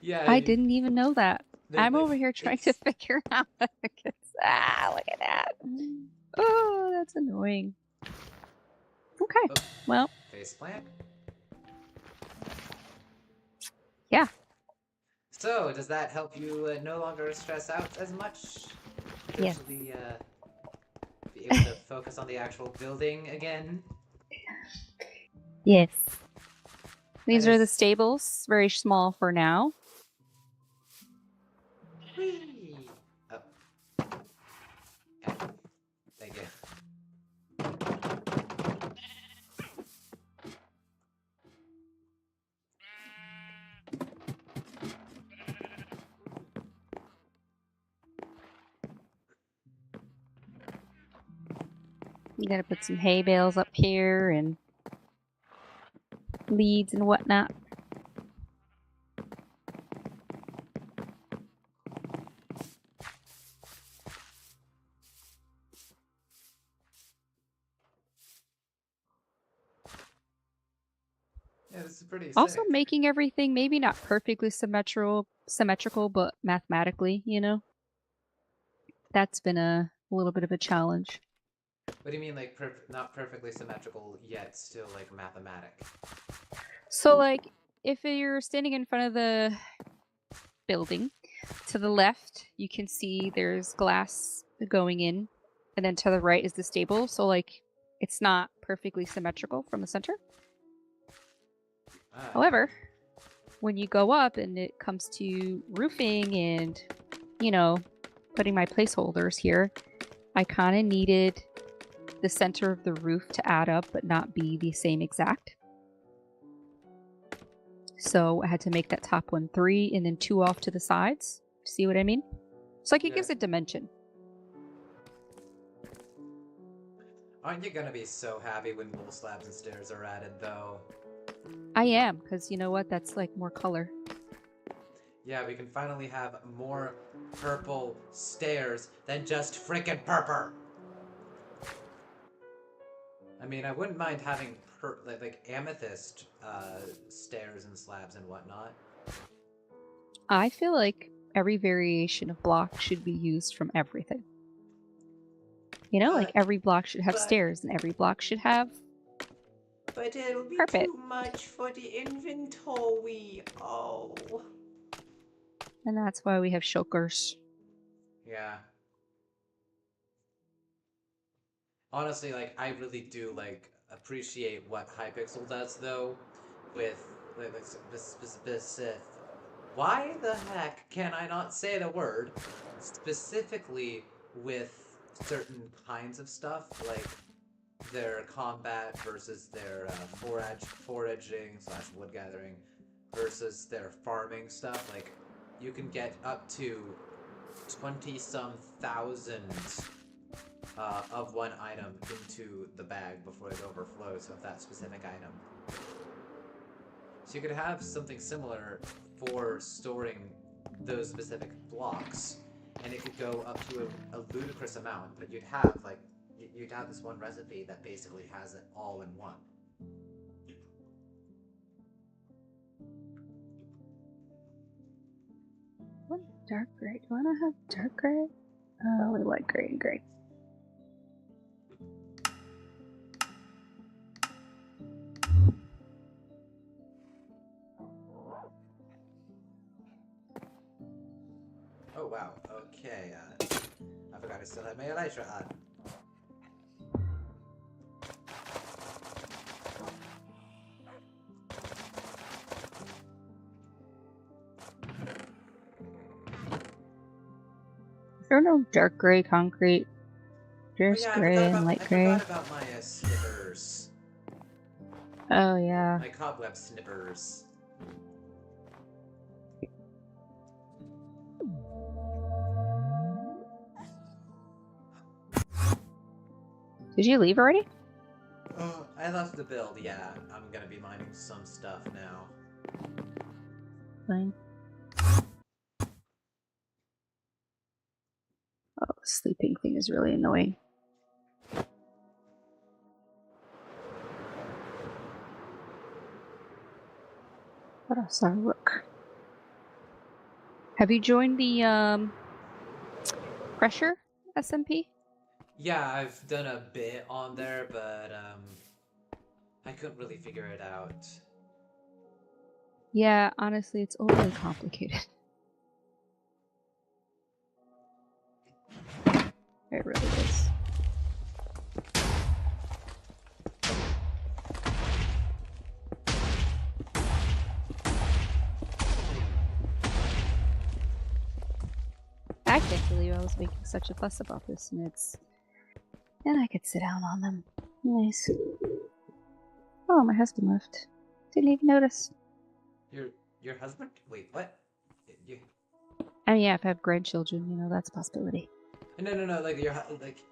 yeah. I didn't even know that. I'm over here trying to it's- figure out what it gets. Ah, look at that. Oh, that's annoying. Okay, Oh, well, faceplant. yeah. So, does that help you no longer stress out as much? Yes. Actually, be able to focus on the actual building again? Yes. These And are the it's- stables, very small for now. Whee! Oh. Okay. Thank you. You gotta put some hay bales up here and leads and whatnot. Yeah, this is pretty Also sick. making everything maybe not perfectly symmetrical, but mathematically, you know? That's been a little bit of a challenge. What do you mean, like, not perfectly symmetrical, yet still, like, mathematic? So, like, if you're standing in front of the building, to the left, you can see there's glass going in, and then to the right is the stable. So, like, it's not perfectly symmetrical from the center. Ah, However, when you go up and it comes to roofing and, you know, putting my placeholders here, I kind of needed the center of the roof to add up but not be the same exact. So I had to make that top one 3 and then 2 off to the sides. See what I mean? It's like it gives Yeah. it dimension. Aren't you gonna be so happy when wool slabs and stairs are added, though? I am, because you know what? That's like more color. Yeah, we can finally have more purple stairs than just frickin' purple! I mean, I wouldn't mind having like amethyst stairs and slabs and whatnot. I feel like every variation of block should be used from everything. You know, like But- every block should have but- stairs and every block should have But it'll be carpet. too much for the inventory. Oh. And that's why we have shulkers. Yeah. Honestly, like, I really do, like, appreciate what Hypixel does, though, with, like specific... Why the heck can I not say the word? Specifically with certain kinds of stuff, like their combat versus their foraging / wood gathering versus their farming stuff. Like, you can get up to 20-some thousand of one item into the bag before it overflows of that specific item. So you could have something similar for storing those specific blocks, and it could go up to a ludicrous amount, but you'd have this one recipe that basically has it all in one. What dark gray? Do I want to have dark gray? We like gray and gray. Oh wow, okay, I forgot I still had my elytra on. Is there no dark gray concrete? Just gray and light gray. I forgot about my snippers. Oh yeah. My cobweb snippers. Did you leave already? Oh, I left the build, yeah. I'm gonna be mining some stuff now. Fine. Oh, the sleeping thing is really annoying. What else? Look. Have you joined the pressure SMP? Yeah, I've done a bit on there, but I couldn't really figure it out. Yeah, honestly, it's overly complicated. It really is. I can't believe I was making such a fuss about this, and I could sit down on them. Nice. Oh, my husband left. Didn't even notice. Your husband? Wait, what? You... I mean, yeah, if I have grandchildren, you know, that's a possibility. No, like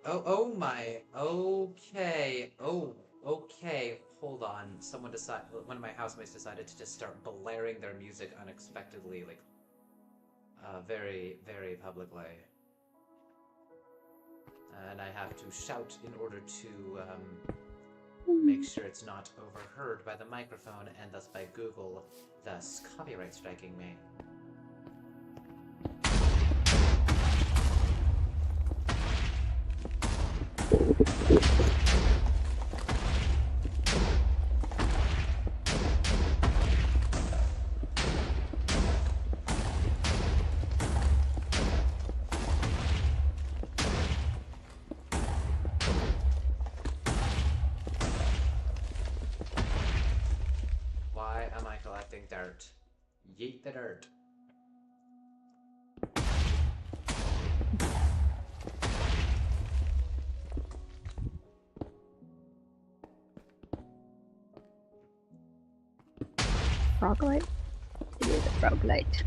oh my, okay, okay, hold on. One of my housemates decided to just start blaring their music unexpectedly, like, very, very publicly. And I have to shout in order to, make sure it's not overheard by the microphone and thus by Google, thus copyright striking me. Why am I collecting dirt? Yeet the dirt. Frog light? It is a frog light.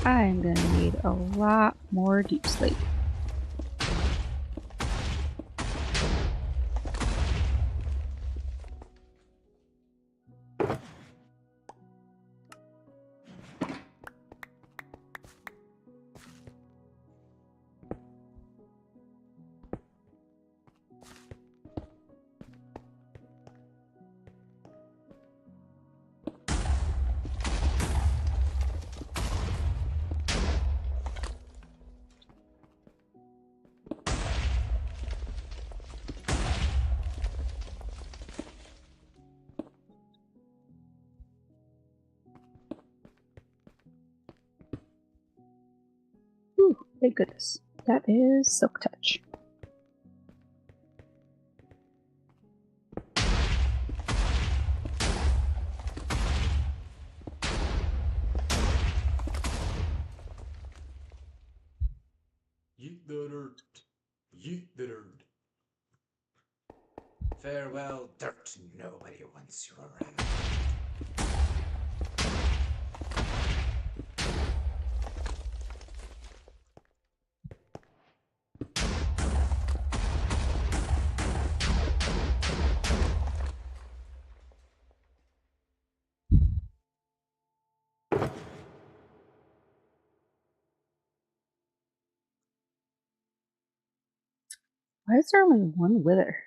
I'm gonna need a lot more deep slate. Ooh, thank goodness. That is Silk Touch. Yeet the dirt. Yeet the dirt. Farewell, dirt. Nobody wants you around. Why is there only one wither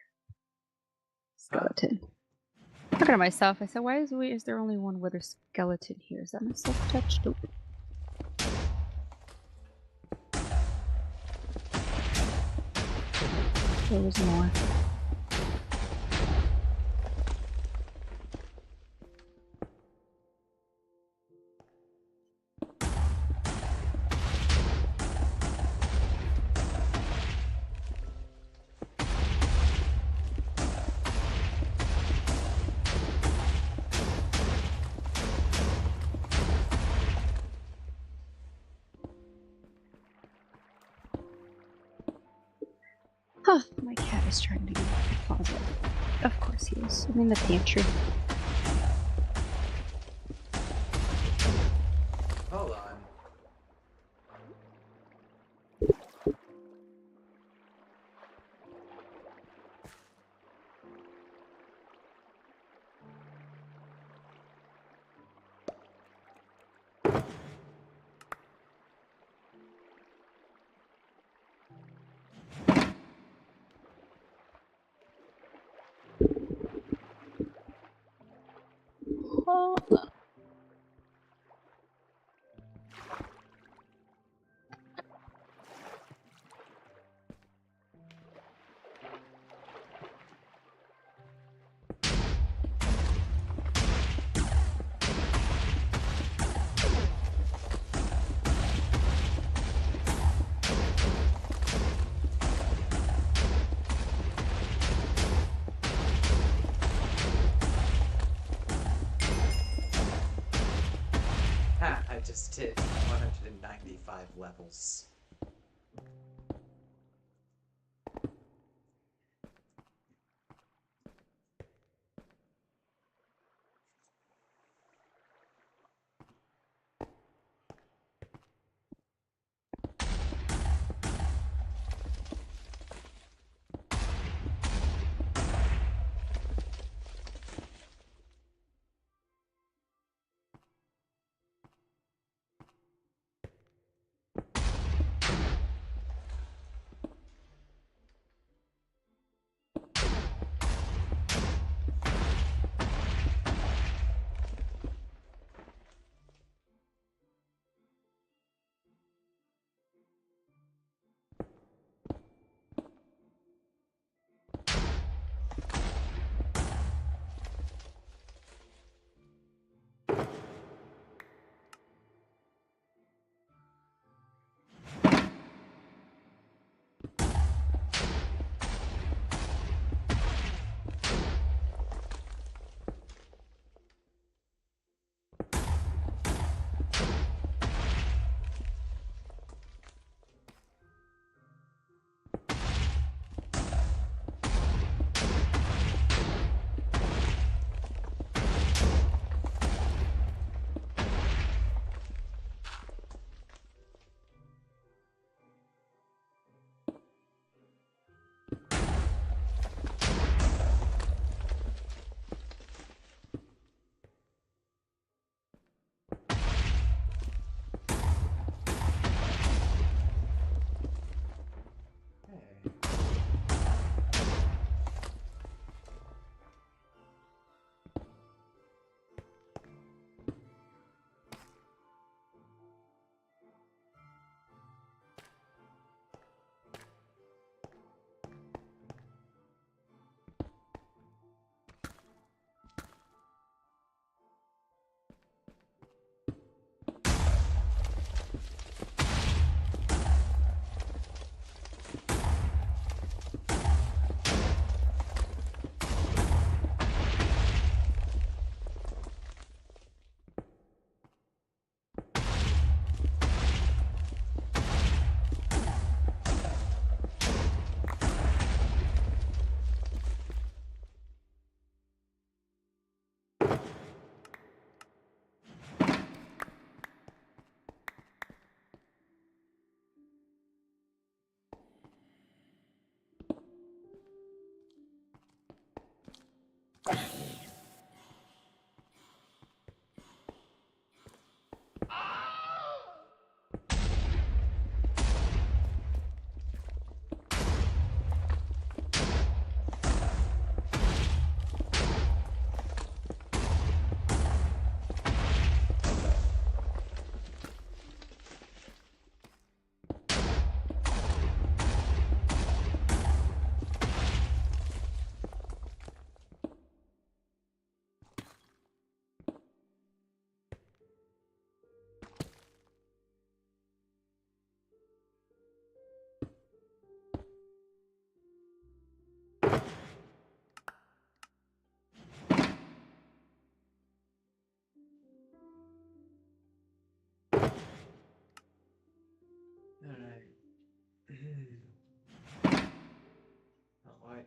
skeleton? Looking at myself, I said, why is there only one wither skeleton here? Is that my self-touch? Nope. There was more. Huh, my cat is trying to get out of the closet. Of course he is. I'm in the pantry. Hold on. Oh. Ha, I just hit 195 levels.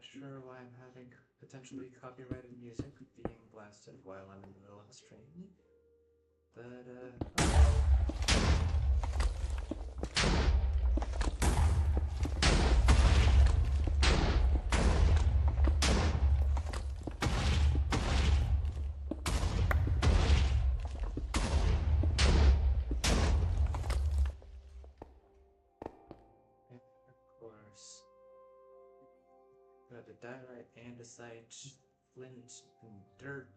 quite sure why I'm having potentially copyrighted music being blasted while I'm in the middle of a stream. But, of course. Got a diorite, andesite, flint, and dirt.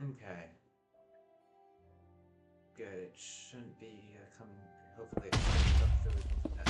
Okay. Good, it shouldn't be coming. Hopefully, it shouldn't come through that.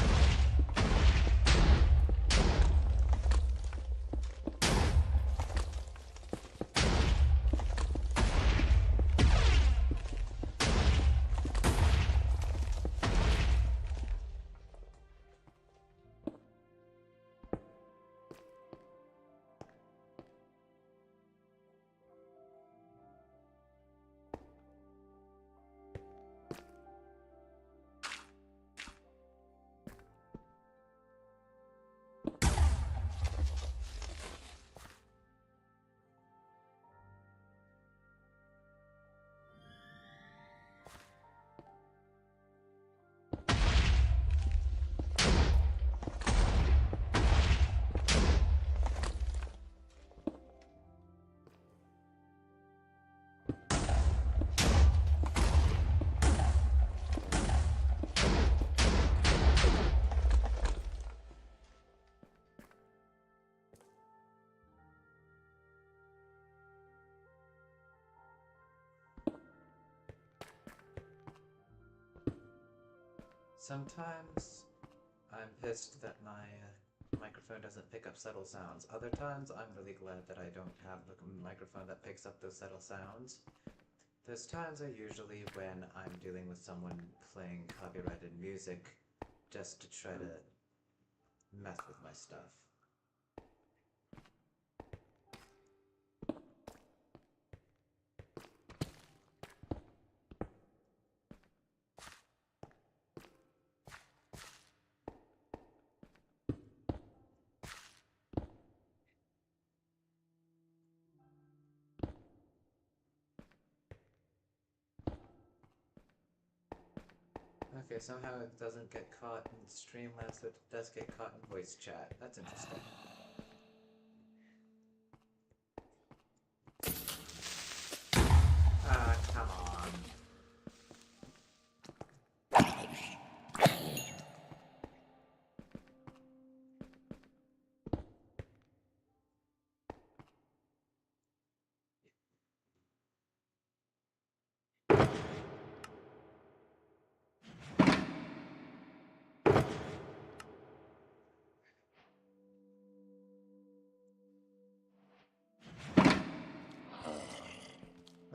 Sometimes I'm pissed that my microphone doesn't pick up subtle sounds. Other times I'm really glad that I don't have the microphone that picks up those subtle sounds. Those times are usually when I'm dealing with someone playing copyrighted music just to try to mess with my stuff. Okay, somehow it doesn't get caught in Streamlabs, but it does get caught in voice chat. That's interesting. Ah, come on.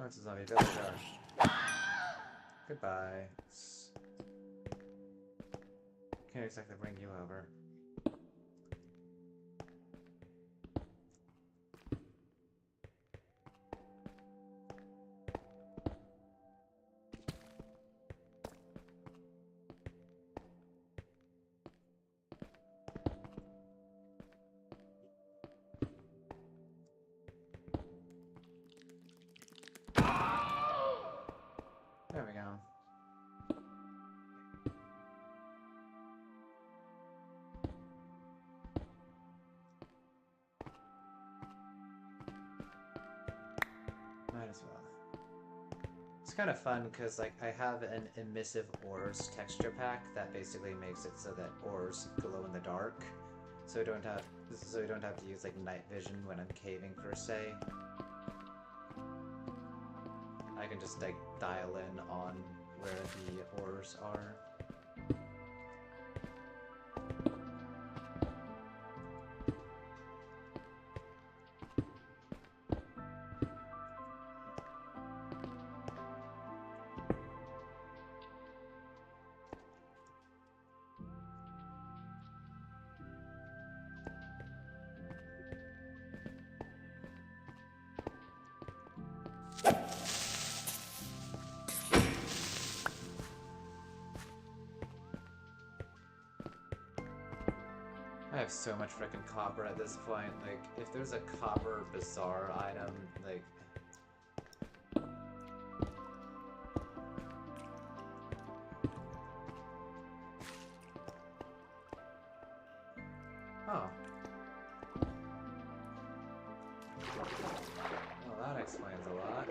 Oh, it's a zombie villager. Goodbye. Can't exactly bring you over. There we go. Might as well. It's kind of fun because like I have an emissive ores texture pack that basically makes it so that ores glow in the dark. So we don't have to use like night vision when I'm caving per se. I can just like dial in on where the ores are. I have so much freaking copper at this point. Like, if there's a copper bazaar item, like... Oh. Well, that explains a lot.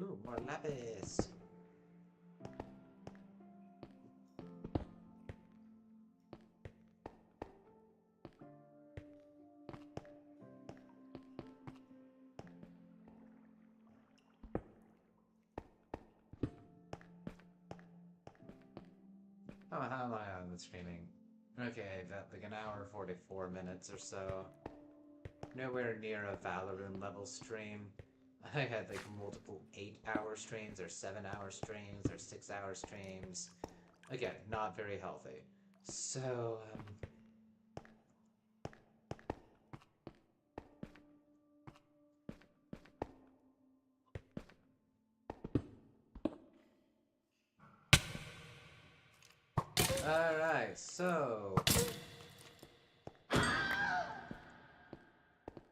Ooh, more lapis. Oh, how am I on the streaming? Okay, about like an hour 44 minutes or so. Nowhere near a Valerune level stream. I had like multiple 8-hour streams or 7-hour streams or 6-hour streams. Again, not very healthy. So, Alright, so...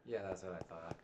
Yeah, that's what I thought.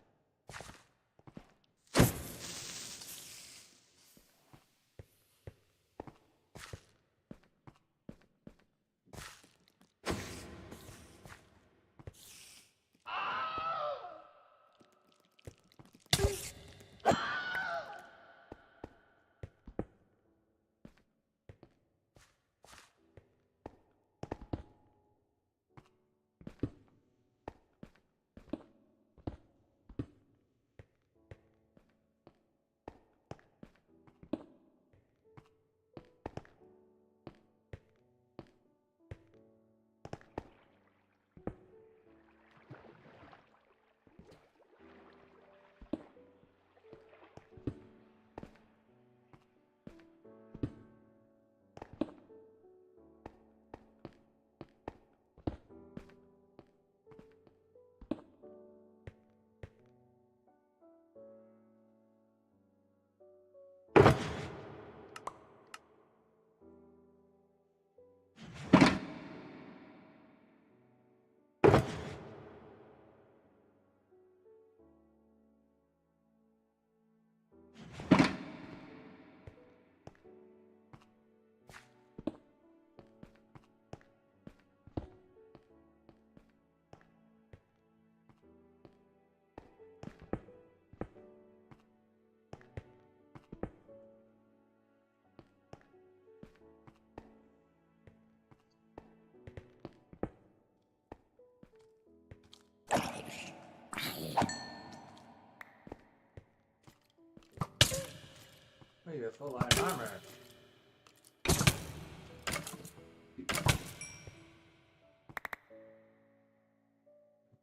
Oh, you have full iron armor.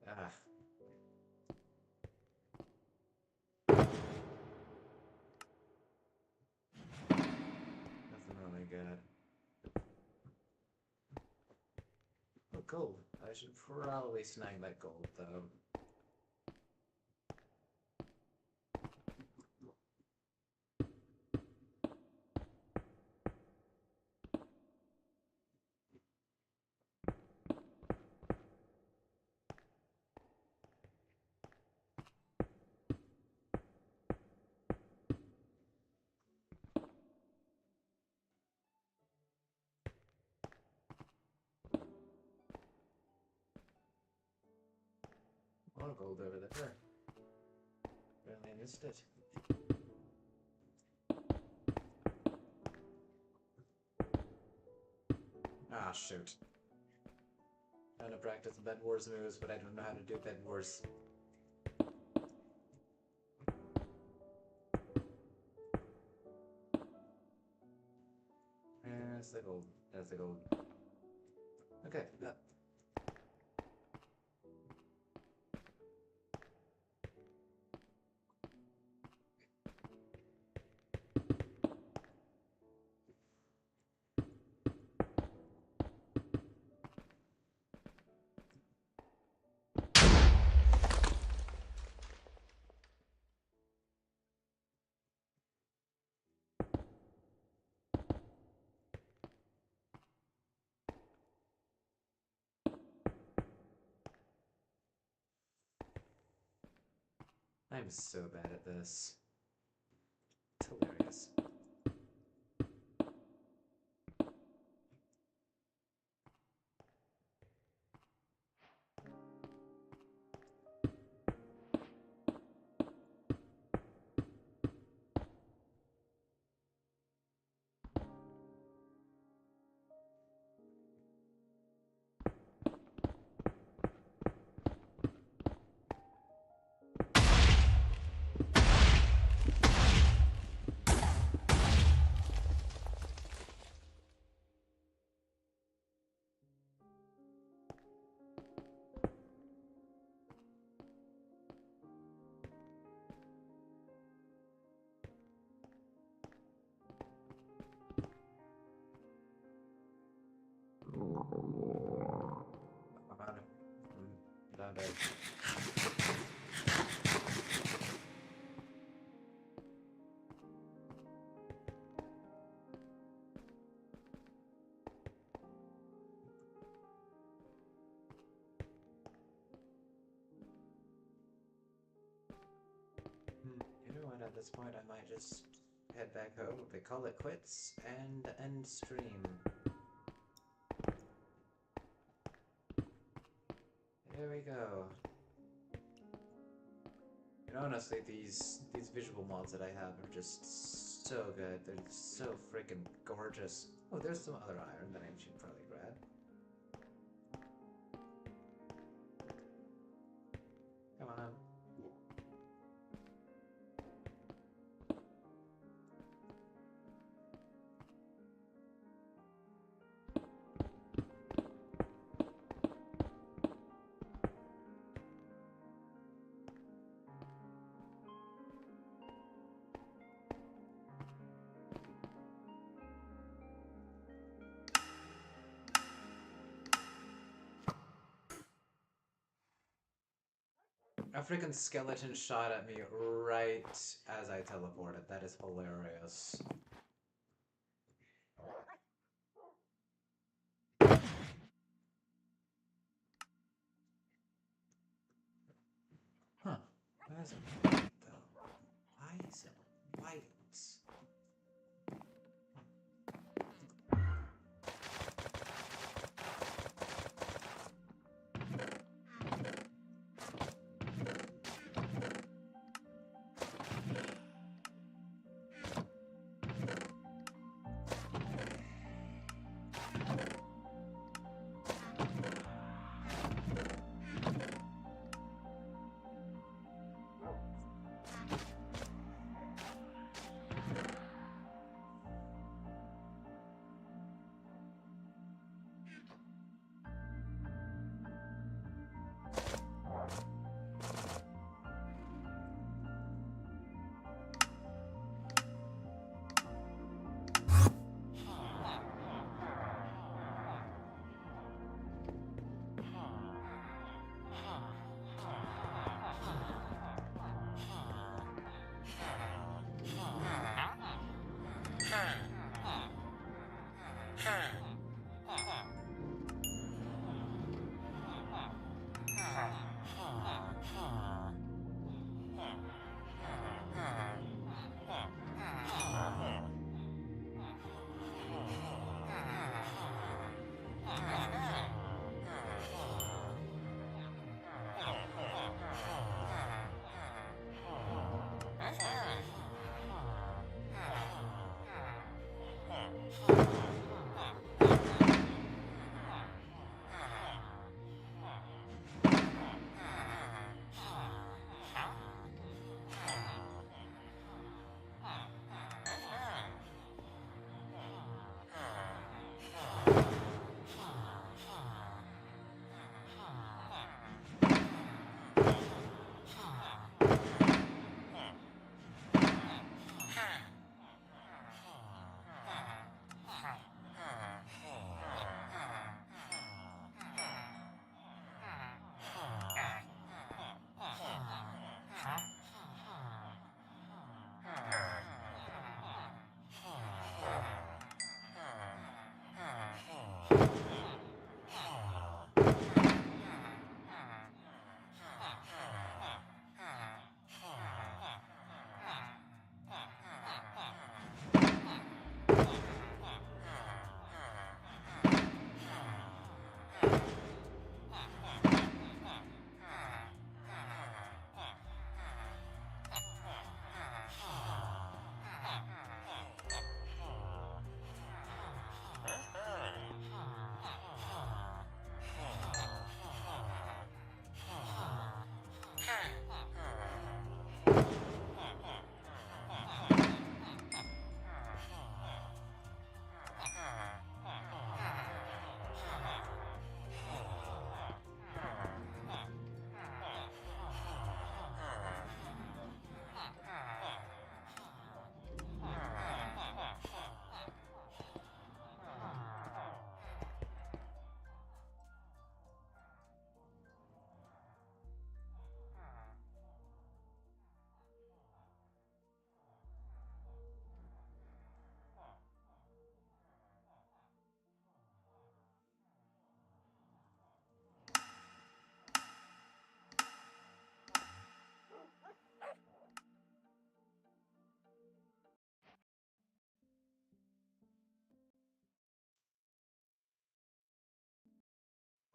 Ah. Nothing really good. Oh, gold. I should probably snag that gold, though. more gold over there. Really missed it. Ah, shoot. I want to practice Bed Wars moves, but I don't know how to do Bed Wars. There's the gold. There's the gold. Okay. I'm so bad at this. It's hilarious. Down bad. You know what, at this point I might just head back home, they call it quits, and end stream. There we go. And honestly, these visual mods that I have are just so good. They're so freaking gorgeous. Oh, there's some other iron that I should probably grab. Come on. A freaking skeleton shot at me right as I teleported. That is hilarious. Huh. Why is it white, though? Why is it white?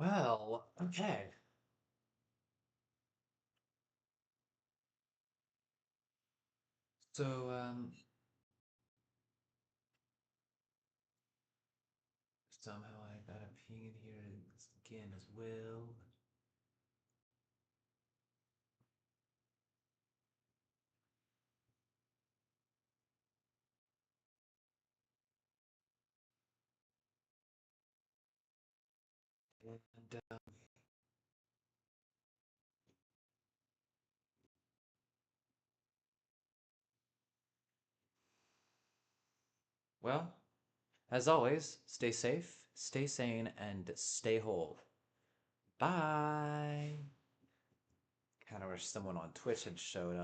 Well, okay. So, somehow I got a ping in here again as well. And, well, as always, stay safe, stay sane, and stay whole. Bye! Kind of wish someone on Twitch had showed up.